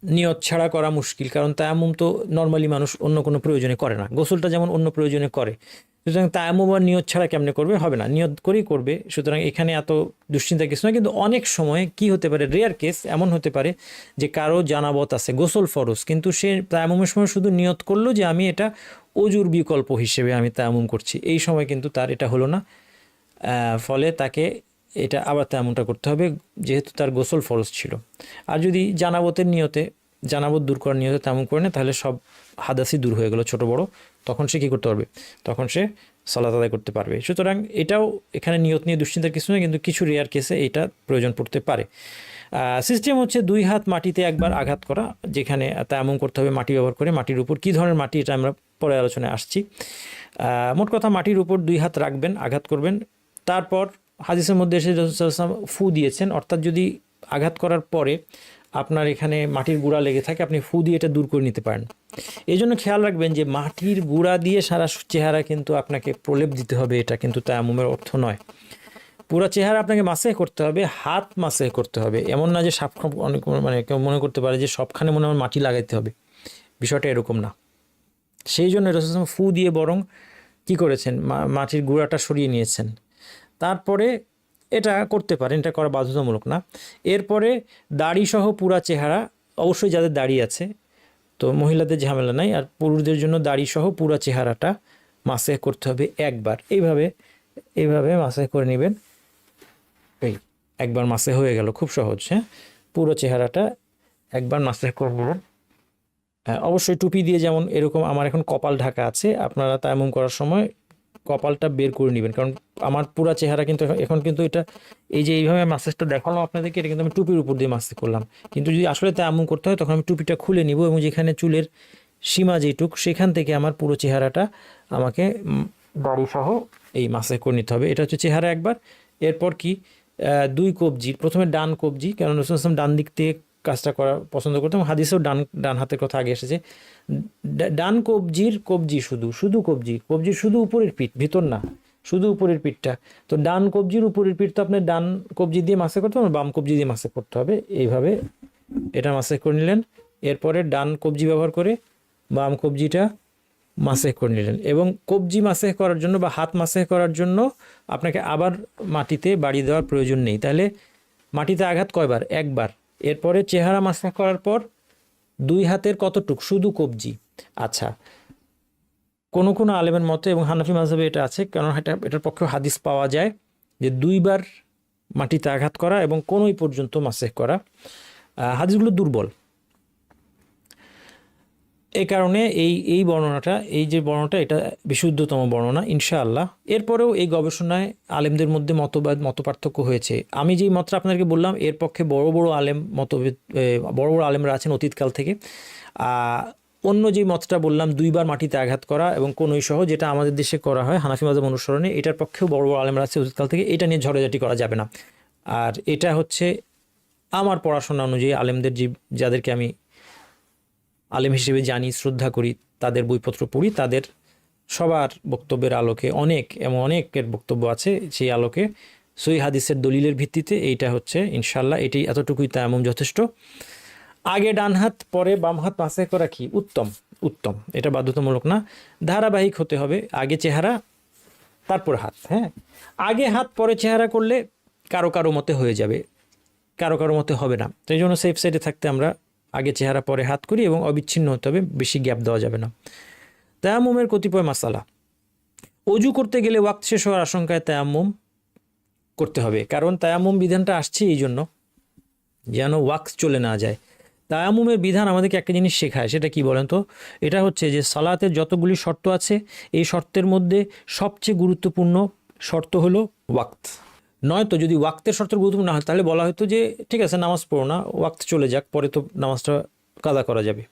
নিয়ত ছাড়া করা মুশকিল, কারণ তায়াম্মুম তো নর্মালি মানুষ অন্য কোনো প্রয়োজনে করে না। গোসলটা যেমন অন্য প্রয়োজনে করে, সুতরাং তায়াম্মুম আর নিয়ত ছাড়া কেমনে করবে? হবে না, নিয়ত করেই করবে। সুতরাং এখানে এত দুশ্চিন্তা কিছু না। কিন্তু অনেক সময় কি হতে পারে, রেয়ার কেস এমন হতে পারে যে কারো জানাবত আছে, গোসল ফরজ, কিন্তু সে তায়াম্মুমের সময় শুধু নিয়ত করলো যে আমি এটা অজুর বিকল্প হিসেবে আমি তায়াম্মুম করছি, এই সময় কিন্তু তার এটা হলো না, ফলে তাকে এটা আবার তায়াম্মুমটা করতে হবে, যেহেতু তার গোসল ফরজ ছিল। আর যদি জানাবতের নিয়তে, জানাবত দূর করার নিয়তে তায়াম্মুম করে না, তাহলে সব হাদাসই দূর হয়ে গেল, ছোট বড়, তখন সে কী করতে পারবে, তখন সে সালাত আদায় করতে পারবে। সুতরাং এটাও এখানে নিয়ত নিয়ে দুশ্চিন্তার কিছু নেই, কিন্তু কিছু রেয়ার কেসে এটা প্রয়োজন পড়তে পারে। সিস্টেম হচ্ছে 2 হাত মাটিতে একবার আঘাত করা, যেখানে তায়াম্মুম করতে হবে মাটি ব্যবহার করে। মাটির উপর কী ধরনের মাটি এটা আমরা পরে আলোচনায় আসছি। মোট কথা মাটির উপর 2 হাত রাখবেন, আঘাত করবেন। তারপর হাদিসের মধ্যে এসে রাসূল সাল্লাল্লাহু আলাইহি ওয়াসাল্লাম ফু দিয়েছেন, অর্থাৎ যদি আঘাত করার পরে আপনার এখানে মাটির গুঁড়া লেগে থাকে, আপনি ফু দিয়ে এটা দূর করে নিতে পারেন। এই জন্য খেয়াল রাখবেন যে মাটির গুঁড়া দিয়ে সারা চেহারা কিন্তু আপনাকে প্রলেপ দিতে হবে, এটা কিন্তু তায়াম্মুমের অর্থ নয়। পুরো চেহারা আপনাকে মাসেহ করতে হবে, হাত মাসেহ করতে হবে। এমন না যে সব অনেক মানে কেউ মনে করতে পারে যে সবখানে মনে হয় মাটি লাগাইতে হবে, বিষয়টা এরকম না। সেই জন্য রাসূল সাল্লাল্লাহু আলাইহি ওয়াসাল্লাম ফু দিয়ে বরং কি করেছেন, মাটির গুঁড়াটা সরিয়ে নিয়েছেন। তারপরে এটা করতে পারেন, এটা করা বাধ্যতামূলক না। এরপরে দাড়ি সহ পুরা চেহারা, অবশ্যই যাদের দাড়ি আছে তো মহিলাদের ঝামেলা নাই, আর পুরুষদের জন্য দাড়ি সহ পুরা চেহারাটা মাসেহ করতে হবে একবার। এইভাবে মাসেহ করে নেবেন। এই একবার মাসেহ হয়ে গেল, খুব সহজ। হ্যাঁ, পুরো চেহারাটা একবার মাসেহ করে নেবেন। অবশ্যই টুপি দিয়ে, যেমন এরকম আমার এখন কপাল ঢাকা আছে, আপনারা তায়াম্মুম করার সময় কপালটা বের করে নেবেন, কারণ আমার পুরা চেহারা কিন্তু এখন কিন্তু এটা এই যে এইভাবে মাসেজটা দেখালাম আপনাদেরকে, এটা কিন্তু আমি টুপির উপর দিয়ে মাসেজ করলাম। কিন্তু যদি আসলে তায়াম্মুম করতে হয় তখন আমি টুপিটা খুলে নিব, এবং যেখানে চুলের সীমা যেটুক সেখান থেকে আমার পুরো চেহারাটা আমাকে দাড়ি সহ এই মাসেজ করে নিতে হবে। এটা হচ্ছে চেহারা একবার। এরপর কি 2 কবজি, প্রথমে ডান কবজি, কারণ রাসূল সাল্লাল্লাহু আলাইহি ওয়াসাল্লাম ডান দিক থেকে কাজটা করা পছন্দ করতাম, হাদিসেও ডান হাতের কথা আগে এসেছে। ডান কবজি শুধু কবজির শুধু উপরের পিঠ, ভিতর না, শুধু উপরের পিঠটা। তো ডান কবজির উপরের পিঠ তো আপনার ডান কবজি দিয়ে মাসে করতে হবে, বাম কবজি দিয়ে মাসে করতে হবে। এইভাবে এটা মাসে করে নিলেন। এরপরে ডান কবজি ব্যবহার করে বাম কবজিটা মাসেহ করে নিলেন। এবং কবজি মাসেহ করার জন্য বা হাত মাসেহ করার জন্য আপনাকে আবার মাটিতে বাড়ি দেওয়ার প্রয়োজন নেই। তাহলে মাটিতে আঘাত কয়বার? একবার। এরপরে চেহারা মাসেহ করার পর 2 হাতের কতটুক? শুধু কবজি। আচ্ছা, কোনো আলেমের মতে এবং হানাফি মাযহাবে এটা আছে, কারণ এটার পক্ষে হাদিস পাওয়া যায় যে 2 বার মাটিতে আঘাত করা এবং কোনোই পর্যন্ত মাসেহ করা। হাদিসগুলো দুর্বল। এই কারণে এই বর্ণনাটা, এই যে বর্ণনাটা, এটা বিশুদ্ধতম বর্ণনা ইনশাআল্লাহ। এরপরেও এই গবেষণায় আলেমদের মধ্যে মতপার্থক্য হয়েছে। আমি যেই মতটা আপনাদেরকে বললাম, এর পক্ষে বড় বড় আলেমরা আছেন অতীতকাল থেকে। অন্য যে মতটা বললাম 2 বার মাটিতে আঘাত করা এবং কোনোই সহ, যেটা আমাদের দেশে করা হয় হানাফি মাযহাব অনুসরণে, এটার পক্ষেও বড় আলেমরা আছে অতীতকাল থেকে। এটা নিয়ে ঝড়াঝাটি করা যাবে না। আর এটা হচ্ছে আমার পড়াশোনা অনুযায়ী আলেমদের যাদেরকে আমি আলেম হিসেবে জানি, শ্রদ্ধা করি, তাদের বইপত্র পড়ি, তাদের সবার বক্তব্যের আলোকে, অনেকের বক্তব্য আছে, সেই আলোকে সহিহ হাদিসের দলিলের ভিত্তিতে এইটা হচ্ছে ইনশাআল্লাহ, এটাই এতটুকুই তায়াম্মুম যথেষ্ট। আগে ডান হাত পরে বাম হাত মাসেহ করা কি উত্তম, এটা বাধ্যতামূলক না, ধারাবাহিক হতে হবে। আগে চেহারা তারপর হাত। হ্যাঁ, আগে হাত পরে চেহারা করলে কারো মতে হয়ে যাবে, কারো মতে হবে না। তো এই জন্য সেফ সাইডে থাকতে আমরা আগে চেহারা পরে হাত করি, এবং অবিচ্ছিন্ন হতে হবে, বেশি গ্যাপ দেওয়া যাবে না। তায়াম্মুমের কতিপয় মাসালা। অজু করতে গেলে ওয়াক্ত শেষ হওয়ার আশঙ্কায় তায়াম্মুম করতে হবে, কারণ তায়াম্মুম বিধানটা আসছে এই জন্য যেন ওয়াক্ত চলে না যায়। তায়াম্মুমের বিধান আমাদেরকে একটা জিনিস শেখায়, সেটা কি বলেন তো? এটা হচ্ছে যে সালাতের যতগুলি শর্ত আছে, এই শর্তের মধ্যে সবচেয়ে গুরুত্বপূর্ণ শর্ত হলো ওয়াক্ত। নয়তো যদি ওয়াক্তের শর্ত গুরুত্বপূর্ণ না হয়, তাহলে বলা হতো যে ঠিক আছে নামাজ পড়ো না, ওয়াক্ত চলে যাক, পরে তো নামাজটা কাদা করা যাবে,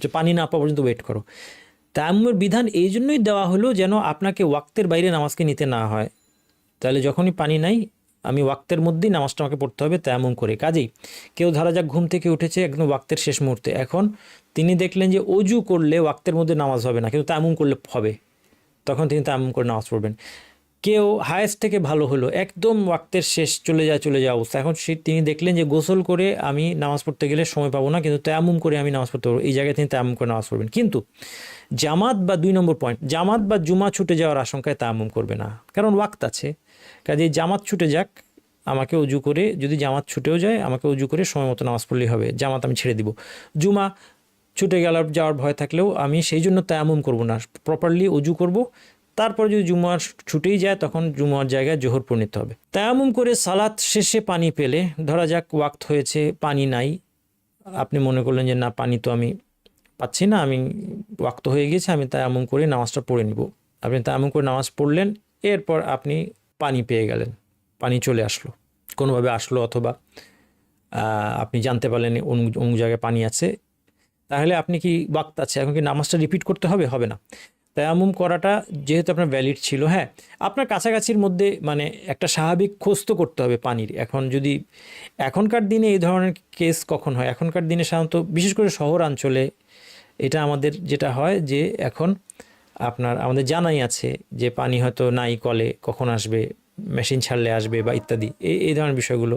যে পানি না পাওয়া পর্যন্ত ওয়েট করো। তায়াম্মুমের বিধান এই জন্যই দেওয়া হলো যেন আপনাকে ওয়াক্তের বাইরে নামাজকে নিতে না হয়। তাহলে যখনই পানি নাই, আমি ওয়াক্তের মধ্যেই নামাজটা আমাকে পড়তে হবে তায়াম্মুম করে। কাজেই কেউ ধরা যাক ঘুম থেকে উঠেছে একদম ওয়াক্তের শেষ মুহূর্তে, এখন তিনি দেখলেন যে অজু করলে ওয়াক্তের মধ্যে নামাজ হবে না, কিন্তু তায়াম্মুম করলে হবে, তখন তিনি তায়াম্মুম করে নামাজ পড়বেন। কেউ হায়েস্ট থেকে ভালো হলো, একদম ওয়াক্তের শেষ চলে যাওয়া অবস্থা, এখন তিনি দেখলেন যে গোসল করে আমি নামাজ পড়তে গেলে সময় পাবো না, কিন্তু তায়াম্মুম করে আমি নামাজ পড়তে পারবো, এই জায়গায় তিনি তায়াম্মুম করে নামাজ পড়বেন। কিন্তু জামাত বা 2 নম্বর পয়েন্ট, জামাত বা জুমা ছুটে যাওয়ার আশঙ্কায় তায়াম্মুম করবে না, কারণ ওয়াক্ত আছে। কাজে জামাত ছুটে যাক, আমাকে অজু করে, যদি জামাত ছুটেও যায় আমাকে অজু করে সময় মতো নামাজ পড়লেই হবে, জামাত আমি ছেড়ে দিব। জুমা ছুটে যাওয়ার ভয় থাকলেও আমি সেই জন্য তায়াম্মুম করব না, প্রপারলি অজু করব। তারপর যদি জুমার ছুটেই যায়, তখন জুমার জায়গায় জোহর পড়ে নিতে হবে। তায়াম্মুম করে সালাত শেষে পানি পেলে, ধরা যাক ওয়াক্ত হয়েছে, পানি নাই, আপনি মনে করলেন যে না পানি তো আমি পাচ্ছি না, আমি ওয়াক্ত হয়ে গেছে, আমি তায়াম্মুম করে নামাজটা পড়ে নিব। আপনি তায়াম্মুম করে নামাজ পড়লেন, এরপর আপনি পানি পেয়ে গেলেন, পানি চলে আসলো, কোনোভাবে আসলো, অথবা আপনি জানতে পারলেন অমুক জায়গায় পানি আছে, তাহলে আপনি কি ওয়াক্ত আছে, এখন কি নামাজটা রিপিট করতে হবে? হবে না। তায়াম্মুম করাটা যেহেতু আপনার ভ্যালিড ছিল, হ্যাঁ, আপনার কাছাকাছির মধ্যে মানে একটা স্বাভাবিক খোঁজ তো করতে হবে পানির। এখন যদি এখনকার দিনে এই ধরনের কেস কখন হয়, এখনকার দিনে সাধারণত বিশেষ করে শহরাঞ্চলে এটা আমাদের যেটা হয় যে এখন আমাদের জানাই আছে যে পানি হয়তো নাই, কলে কখন আসবে, মেশিন ছাড়লে আসবে বা ইত্যাদি, এই ধরনের বিষয়গুলো,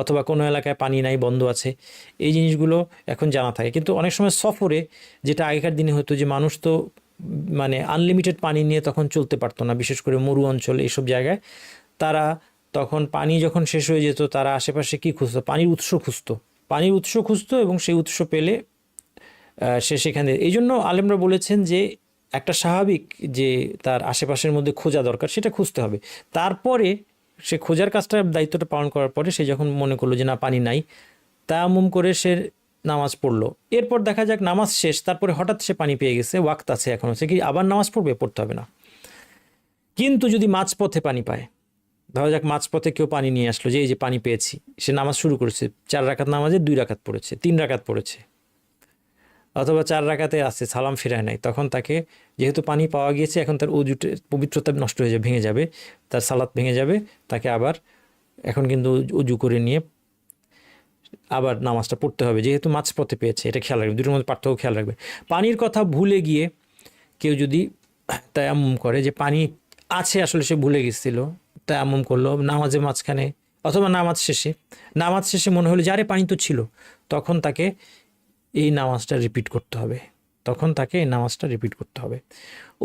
অথবা কোনো এলাকায় পানি নাই, বন্ধ আছে, এই জিনিসগুলো এখন জানা থাকে। কিন্তু অনেক সময় সফরে, যেটা আগেকার দিনে হতো যে মানুষ তো মানে আনলিমিটেড পানি নিয়ে তখন চলতে পারতো না, বিশেষ করে মরু অঞ্চল এইসব জায়গায় তারা তখন পানি যখন শেষ হয়ে যেত, তারা আশেপাশে কী খুঁজতো? পানির উৎস খুঁজতো, পানির উৎস খুঁজতো, এবং সেই উৎস পেলে সে সেখানে, এই জন্য আলেমরা বলেছেন যে একটা স্বাভাবিক যে তার আশেপাশের মধ্যে খোঁজা দরকার, সেটা খুঁজতে হবে। তারপরে সে খোঁজার কাজটার দায়িত্বটা পালন করার পরে সে যখন মনে করলো যে না, পানি নাই, তায়াম্মুম করে সে নামাজ পড়লো, এরপর দেখা যাক নামাজ শেষ, তারপরে হঠাৎ সে পানি পেয়ে গেছে, ওয়াক্ত আছে, এখন সে কি আবার নামাজ পড়বে? পড়তে হবে না। কিন্তু যদি মাঝপথে পানি পায়, ধরা যাক মাঝপথে কেউ পানি নিয়ে আসলো, যে এই যে পানি পেয়েছি, সে নামাজ শুরু করেছে, 4 রাকাত নামাজে 2 রাকাত পড়েছে, 3 রাকাত পড়েছে, অথবা 4 রাকাতে আছে, সালাম ফিরায় নাই, তখন তাকে, যেহেতু পানি পাওয়া গিয়েছে, এখন তার অজুতে পবিত্রতা নষ্ট হয়ে যাবে, ভেঙে যাবে, তার সালাত ভেঙে যাবে, তাকে আবার এখন কিন্তু অজু করে নিয়ে আবার নামাজটা পড়তে হবে, যেহেতু মাঝপথে পেয়েছে। এটা খেয়াল রাখবে, দুটোর মধ্যে পার্থক্য খেয়াল রাখবে। পানির কথা ভুলে গিয়ে কেউ যদি তায়াম্মুম করে, যে পানি আছে আসলে সে ভুলে গেছিল, তায়াম্মুম করলো নামাজের মাঝখানে অথবা নামাজ শেষে মনে হলো যে আরে পানি তো ছিল, তখন তাকে এই নামাজটা রিপিট করতে হবে,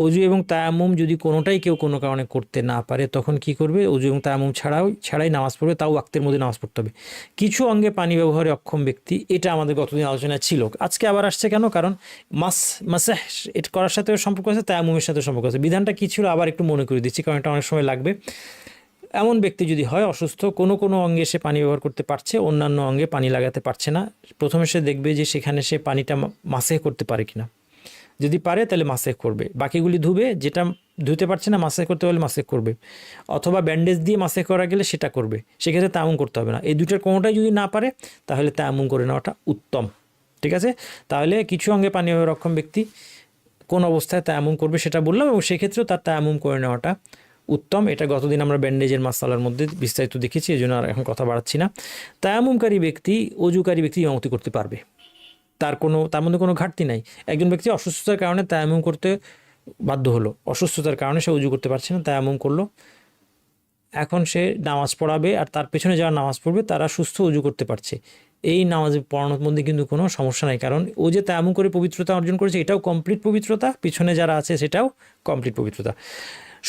অজু এবং তায়াম্মুম যদি কোনোটাই কেউ কোনো কারণে করতে না পারে, তখন কি করবে? অজু এবং তায়াম্মুম ছাড়াই নামাজ পড়বে, তাও ওয়াক্তের মধ্যে নামাজ পড়তে হবে। কিছু অঙ্গে পানি ব্যবহারে অক্ষম ব্যক্তি, এটা আমাদের গতদিন আলোচনায় ছিল, আজকে আবার আসছে কেন? কারণ মাসাহ এটা করার সাথে সম্পর্ক আছে, তায়াম্মুমের সাথে সম্পর্ক আছে। বিধানটা কী ছিল আবার একটু মনে করে দিচ্ছি, কারণ এটা অনেক সময় লাগবে। এমন ব্যক্তি যদি হয় অসুস্থ, কোনো অঙ্গে সে পানি ব্যবহার করতে পারছে, অন্যান্য অঙ্গে পানি লাগাতে পারছে না, প্রথমে সে দেখবে যে সেখানে সে পানিটা মাসেহ করতে পারে কিনা, যদি পারে তাহলে মাসেহ করবে, বাকিগুলি ধুবে, যেটা ধুতে পারছে না মাসেহ করতে হলে মাসেহ করবে, অথবা ব্যান্ডেজ দিয়ে মাসেহ করা গেলে সেটা করবে, সেক্ষেত্রে তায়াম্মুম করতে হবে না। এই দুটার কোনোটাই যদি না পারে, তাহলে তায়াম্মুম করে নেওয়াটা উত্তম। ঠিক আছে, তাহলে কিছু অঙ্গে পানি ব্যবহার অক্ষম ব্যক্তি কোন অবস্থায় তায়াম্মুম করবে সেটা বললাম, এবং সেক্ষেত্রেও তার তায়াম্মুম করে নেওয়াটা উত্তম। এটা গতদিন আমরা ব্যান্ডেজের মাসালার মধ্যে বিস্তারিত দেখেছি, এই জন্য আর এখন কথা বাড়াচ্ছি না। তায়াম্মুমকারী ব্যক্তি, অজুকারী ব্যক্তি ইমামতি করতে পারবে, তার মধ্যে কোনো ঘাটতি নাই। একজন ব্যক্তি অসুস্থতার কারণে তায়াম্মুম করতে বাধ্য হলো, অসুস্থতার কারণে সে অজু করতে পারছে না, তায়াম্মুম করলো, এখন সে নামাজ পড়াবে, আর তার পেছনে যারা নামাজ পড়বে তারা সুস্থ অজু করতে পারছে, এই নামাজ পড়ানোর মধ্যে কিন্তু কোনো সমস্যা নাই, কারণ ও যে তায়াম্মুম করে পবিত্রতা অর্জন করেছে, এটাও কমপ্লিট পবিত্রতা, পিছনে যারা আছে সেটাও কমপ্লিট পবিত্রতা।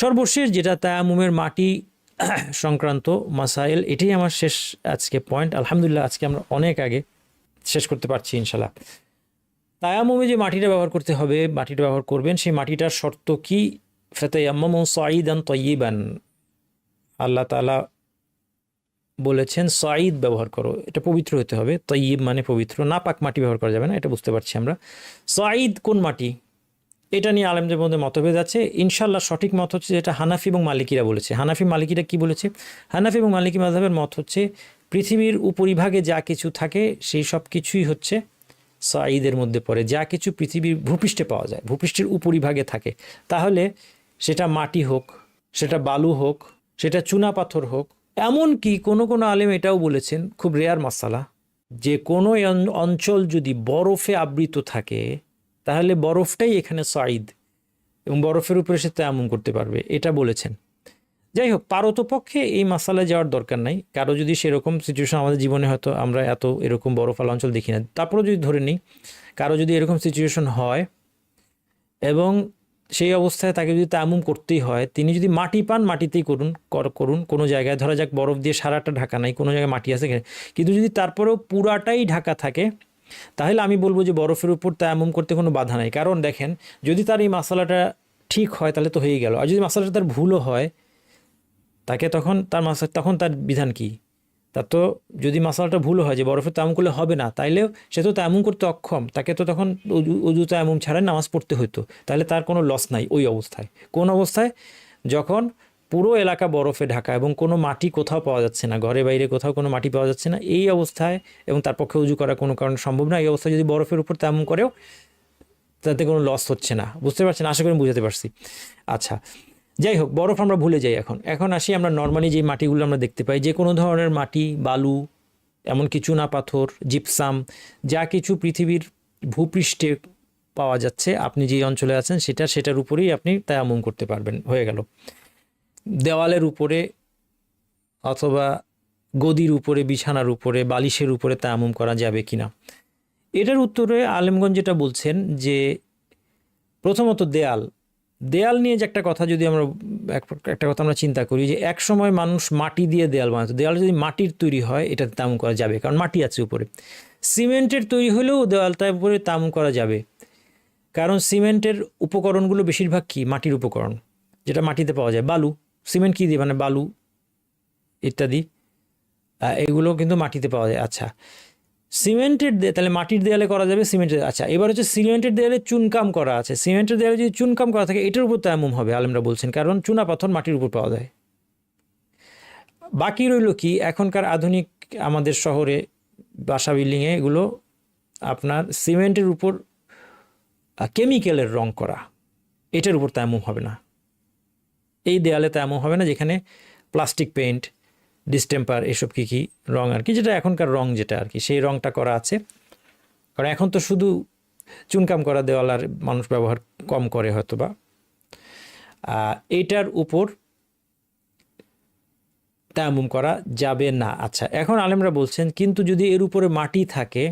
সর্বশেষ যেটা তায়াম্মুমের মাটি সংক্রান্ত মাসাইল, এটাই আমার শেষ আজকে পয়েন্ট। আলহামদুলিল্লাহ আজকে আমরা অনেক আগে শেষ করতে পারছি ইনশাল্লাহ। তায়াম্মুমে যে মাটিটা ব্যবহার করতে হবে, মাটিটা ব্যবহার করবেন, সেই মাটিটার শর্ত কি? ফাতায়াম্মামু সাঈদান তাইয়িবান, আল্লাহ তাআলা বলেছেন সাঈদ ব্যবহার করো, এটা পবিত্র হতে হবে, তাইয়িব মানে পবিত্র, নাপাক মাটি ব্যবহার করা যাবে না, এটা বুঝতে পারছি আমরা। সাঈদ কোন মাটি, এটা নিয়ে আলেমদের মধ্যে মতভেদ আছে। ইনশাল্লাহ সঠিক মত হচ্ছে যেটা হানাফি এবং মালিকিরা বলেছে। মালিকিরা কি বলেছে? হানাফি এবং মালিকি মাযহাবের মত হচ্ছে পৃথিবীর উপরিভাগে যা কিছু থাকে সেই সব কিছুই হচ্ছে সাঈদের মধ্যে পড়ে, যা কিছু পৃথিবীর ভূপৃষ্ঠে পাওয়া যায়, ভূপৃষ্ঠের উপরিভাগে থাকে, তাহলে সেটা মাটি হোক, সেটা বালু হোক, সেটা চুনা পাথর হোক। এমনকি কোনো আলেম এটাও বলেছেন, খুব রেয়ার মাসালা, যে কোনো অঞ্চল যদি বরফে আবৃত থাকে, তাহলে বরফটাই এখানে সাঈদ, এবং বরফের উপরে সে তায়াম্মুম করতে পারবে, এটা বলেছেন। যাই হোক, পারতপক্ষে এই মাসালায় যাওয়ার দরকার নাই। কারো যদি সেরকম সিচুয়েশন, আমাদের জীবনে হয়তো আমরা এরকম বরফওয়ালা অঞ্চল দেখি না, তারপরেও যদি ধরে নিই কারো যদি এরকম সিচুয়েশন হয় এবং সেই অবস্থায় তাকে যদি তায়াম্মুম করতেই হয়, তিনি যদি মাটি পান মাটিতেই করুন। কোনো জায়গায় ধরা যাক বরফ দিয়ে সারাটা ঢাকা নাই, কোনো জায়গায় মাটি আছে, কিন্তু যদি তারপরেও পুরাটাই ঢাকা থাকে, তাহলে আমি বলবো যে বরফের উপর তায়াম্মুম করতে কোনো বাধা নাই। কারণ দেখেন, যদি তার এই মাসালাটা ঠিক হয় তাহলে তো হয়েই গেল, আর যদি মাসালাটা তার ভুলও হয়, তখন তার বিধান কি? তা তো যদি মাসালাটা ভুল হয় যে বরফের তায়াম্মুম করলে হবে না, তাইলে সে তো তায়াম্মুম করতে অক্ষম, তাকে তো তখন উজু তায়াম্মুম ছাড়াই নামাজ পড়তে হতো, তাহলে তার কোনো লস নাই ওই অবস্থায়। কোন অবস্থায়? যখন পুরো এলাকা বরফে ঢাকা এবং কোনো মাটি কোথাও পাওয়া যাচ্ছে না, ঘরে বাইরে কোথাও কোনো মাটি পাওয়া যাচ্ছে না, এই অবস্থায়, এবং তার পক্ষে উজু করা কোনো কারণে সম্ভব না, এই অবস্থায় যদি বরফের উপর তায়াম্মুম করেও তাতে কোনো লস হচ্ছে না। বুঝতে পারছেন? আশা করি বুঝাতে পারছি। আচ্ছা, যাই হোক, বরফ আমরা ভুলে যাই। এখন আসি আমরা নর্মালি যে মাটিগুলো আমরা দেখতে পাই, যে কোনো ধরনের মাটি, বালু, এমনকি চুনা পাথর, জিপসাম, যা কিছু পৃথিবীর ভূপৃষ্ঠে পাওয়া যাচ্ছে, আপনি যে অঞ্চলে আছেন সেটার উপরেই আপনি তায়াম্মুম করতে পারবেন, হয়ে গেল। দেওয়ালের উপরে অথবা গদির উপরে, বিছানার উপরে, বালিশের উপরে তায়াম্মুম করা যাবে কিনা, এটার উত্তরে আলেমগঞ্জ যেটা বলছেন যে প্রথমত দেয়াল নিয়ে যে একটা কথা, যদি আমরা একটা কথা আমরা চিন্তা করি যে এক সময় মানুষ মাটি দিয়ে দেয়াল বানাতো, দেয়াল যদি মাটির তৈরি হয় এটাতে তায়াম্মুম করা যাবে, কারণ মাটি আছে উপরে। সিমেন্টের তৈরি হলেও দেওয়ালটার উপরে তায়াম্মুম করা যাবে, কারণ সিমেন্টের উপকরণগুলো বেশিরভাগ কি মাটির উপকরণ, যেটা মাটিতে পাওয়া যায়। বালু, সিমেন্ট কী দিয়ে, মানে বালু ইত্যাদি, এগুলো কিন্তু মাটিতে পাওয়া যায়। আচ্ছা, সিমেন্টের তাহলে মাটির দেয়ালে করা যাবে, সিমেন্টের। আচ্ছা, এবার হচ্ছে সিমেন্টের দেয়ালে চুনকাম করা আছে, সিমেন্টের দেয়ালে যদি চুনকাম করা থাকে এটার উপর তায়াম্মুম হবে আলেমরা বলছেন, কারণ চুনা পাথর মাটির উপর পাওয়া যায়। বাকি রইল কি, এখনকার আধুনিক আমাদের শহরে বাসা বিল্ডিংয়ে এগুলো আপনার সিমেন্টের উপর কেমিক্যালের রং করা, এটার উপর তায়াম্মুম হবে না। এই দেয়ালে তায়াম্মুম হবে না, যেখানে প্লাস্টিক পেইন্ট, ডিস্টেম্পার, এসব কী রং আর কি, যেটা এখনকার রং যেটা আর কি, সেই রংটা করা আছে। কারণ এখন তো শুধু চুনকাম করা দেওয়াল আর মানুষ ব্যবহার কম করে হয়তো বা, এইটার উপর তায়াম্মুম করা যাবে না। আচ্ছা, এখন আলেমরা বলছেন কিন্তু যদি এর উপরে মাটি থাকে,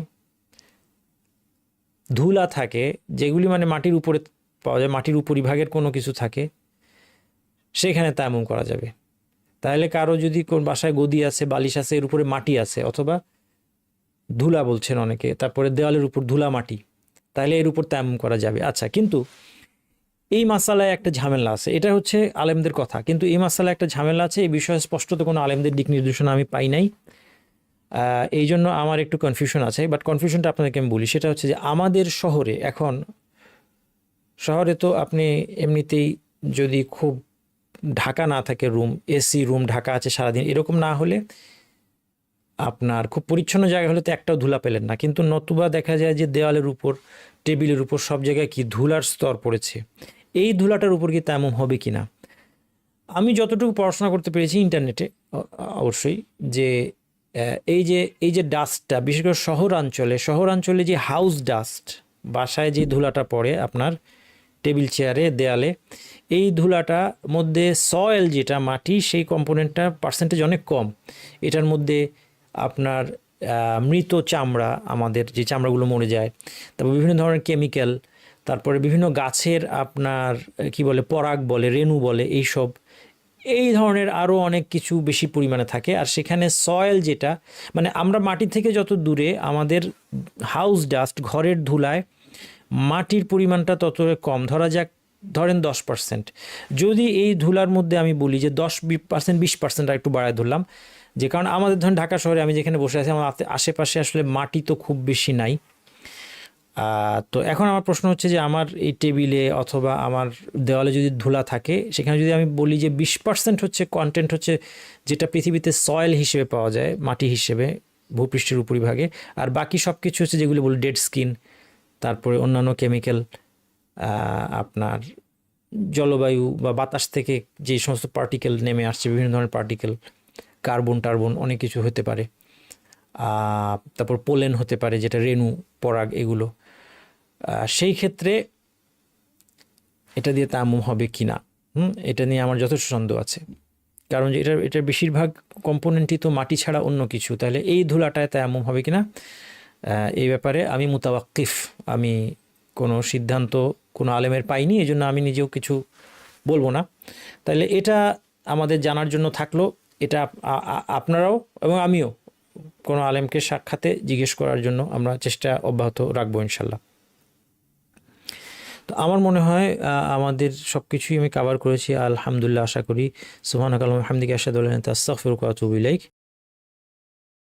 ধুলা থাকে, যেগুলি মানে মাটির উপরে পাওয়া যায়, মাটির উপরিভাগের কোনো কিছু থাকে, সেখানে তায়াম্মুম করা যাবে। তাহলে কারো যদি কোন বাসায় গদি আছে, বালিশ আছে, এর উপরে মাটি আছে, অথবা ধুলা বলছেন অনেকে, তারপরে দেওয়ালের উপর ধুলা মাটি, তাহলে এর উপর তায়াম্মুম করা যাবে। আচ্ছা, কিন্তু এই মাসালায় একটা ঝামেলা আছে, এটা হচ্ছে আলেমদের কথা, কিন্তু এই মাসালায় একটা ঝামেলা আছে, এই বিষয়ে স্পষ্টত কোনো আলেমদের দিক নির্দেশনা আমি পাই নাই, এই জন্য আমার একটু কনফিউশন আছে। বাট কনফিউশনটা আপনাদেরকে আমি বলি, সেটা হচ্ছে যে আমাদের শহরে এখন, শহরে তো আপনি এমনিতেই যদি খুব ঢাকা না থাকে রুম, এসি রুম ঢাকা আছে সারাদিন, এরকম না হলে আপনার খুব পরিচ্ছন্ন জায়গা হলে তো একটাও ধুলা পেলেন না, কিন্তু নতুবা দেখা যায় যে দেওয়ালের উপর, টেবিলের উপর, সব জায়গায় কি ধুলার স্তর পড়েছে। এই ধুলাটার উপর কি তায়াম্মুম হবে কি না, আমি যতটুকু পড়াশোনা করতে পেরেছি ইন্টারনেটে অবশ্যই, যে এই যে ডাস্টটা, বিশেষ করে শহরাঞ্চলে যে হাউস ডাস্ট, বাসায় যে ধুলাটা পড়ে আপনার টেবিল চেয়ারে, দেয়ালে, এই ধুলাটা মধ্যে সয়েল যেটা মাটি, সেই কম্পোনেন্টটা পার্সেন্টেজ অনেক কম। এটার মধ্যে আপনার মৃত চামড়া, আমাদের যে চামড়াগুলো মরে যায়, তারপর বিভিন্ন ধরনের কেমিক্যাল, তারপরে বিভিন্ন গাছের আপনার কি বলে, পরাগ বলে, রেণু বলে, এই ধরনের আরও অনেক কিছু বেশি পরিমাণে থাকে। আর সেখানে সয়েল যেটা, মানে আমরা মাটি থেকে যত দূরে, আমাদের হাউস ডাস্ট, ঘরের ধুলায় মাটির পরিমাণটা তত কম, ধরেন 10%। যদি এই ধুলার মধ্যে আমি বলি যে 10% 20% একটু বাড়ায় ধরলাম, যে কারণ আমাদের ধরেন ঢাকা শহরে আমি যেখানে বসে আছি, আমার আশেপাশে আসলে মাটি তো খুব বেশি নাই। তো এখন আমার প্রশ্ন হচ্ছে যে আমার এই টেবিলে অথবা আমার দেওয়ালে যদি ধুলা থাকে, সেখানে যদি আমি বলি যে 20% হচ্ছে কন্টেন্ট, হচ্ছে যেটা পৃথিবীতে সয়েল হিসেবে পাওয়া যায়, মাটি হিসেবে ভূপৃষ্ঠের উপরিভাগে, আর বাকি সব কিছু হচ্ছে যেগুলো বলি ডেড স্কিন, তারপরে অন্যান্য কেমিক্যাল, আপনার জলবায়ু বা বাতাস থেকে যে সমস্ত পার্টিকেল নেমে আসছে, বিভিন্ন ধরনের পার্টিকেল, কার্বন টার্বন অনেক কিছু হতে পারে, তারপর পোলেন হতে পারে, যেটা রেণু, পরাগ, এগুলো, সেই ক্ষেত্রে এটা দিয়ে তায়াম্মুম হবে কি না, এটা নিয়ে আমার যথেষ্ট সন্দেহ আছে। কারণ যে এটার বেশিরভাগ কম্পোনেন্টই তো মাটি ছাড়া অন্য কিছু, তাহলে এই ধুলাটায় তায়াম্মুম হবে কি না, এই ব্যাপারে আমি মুতাওয়াক্কিফ, আমি কোনো সিদ্ধান্ত কোনো আলেমের পাইনি, এই জন্য আমি নিজেও কিছু বলবো না। তাহলে এটা আমাদের জানার জন্য থাকলো, এটা আপনারাও এবং আমিও কোনো আলেমকে সাক্ষাতে জিজ্ঞেস করার জন্য আমরা চেষ্টা অব্যাহত রাখবো ইনশাল্লাহ। তো আমার মনে হয় আমাদের সব কিছুই আমি কভার করেছি আলহামদুলিল্লাহ, আশা করি। সুবহানাকাল্লাহুম্মা ওয়া বিহামদিকা আশহাদু আল্লা ইলাহা ইল্লা আনতা আস্তাগফিরুকা ওয়া আতুবু ইলাইক।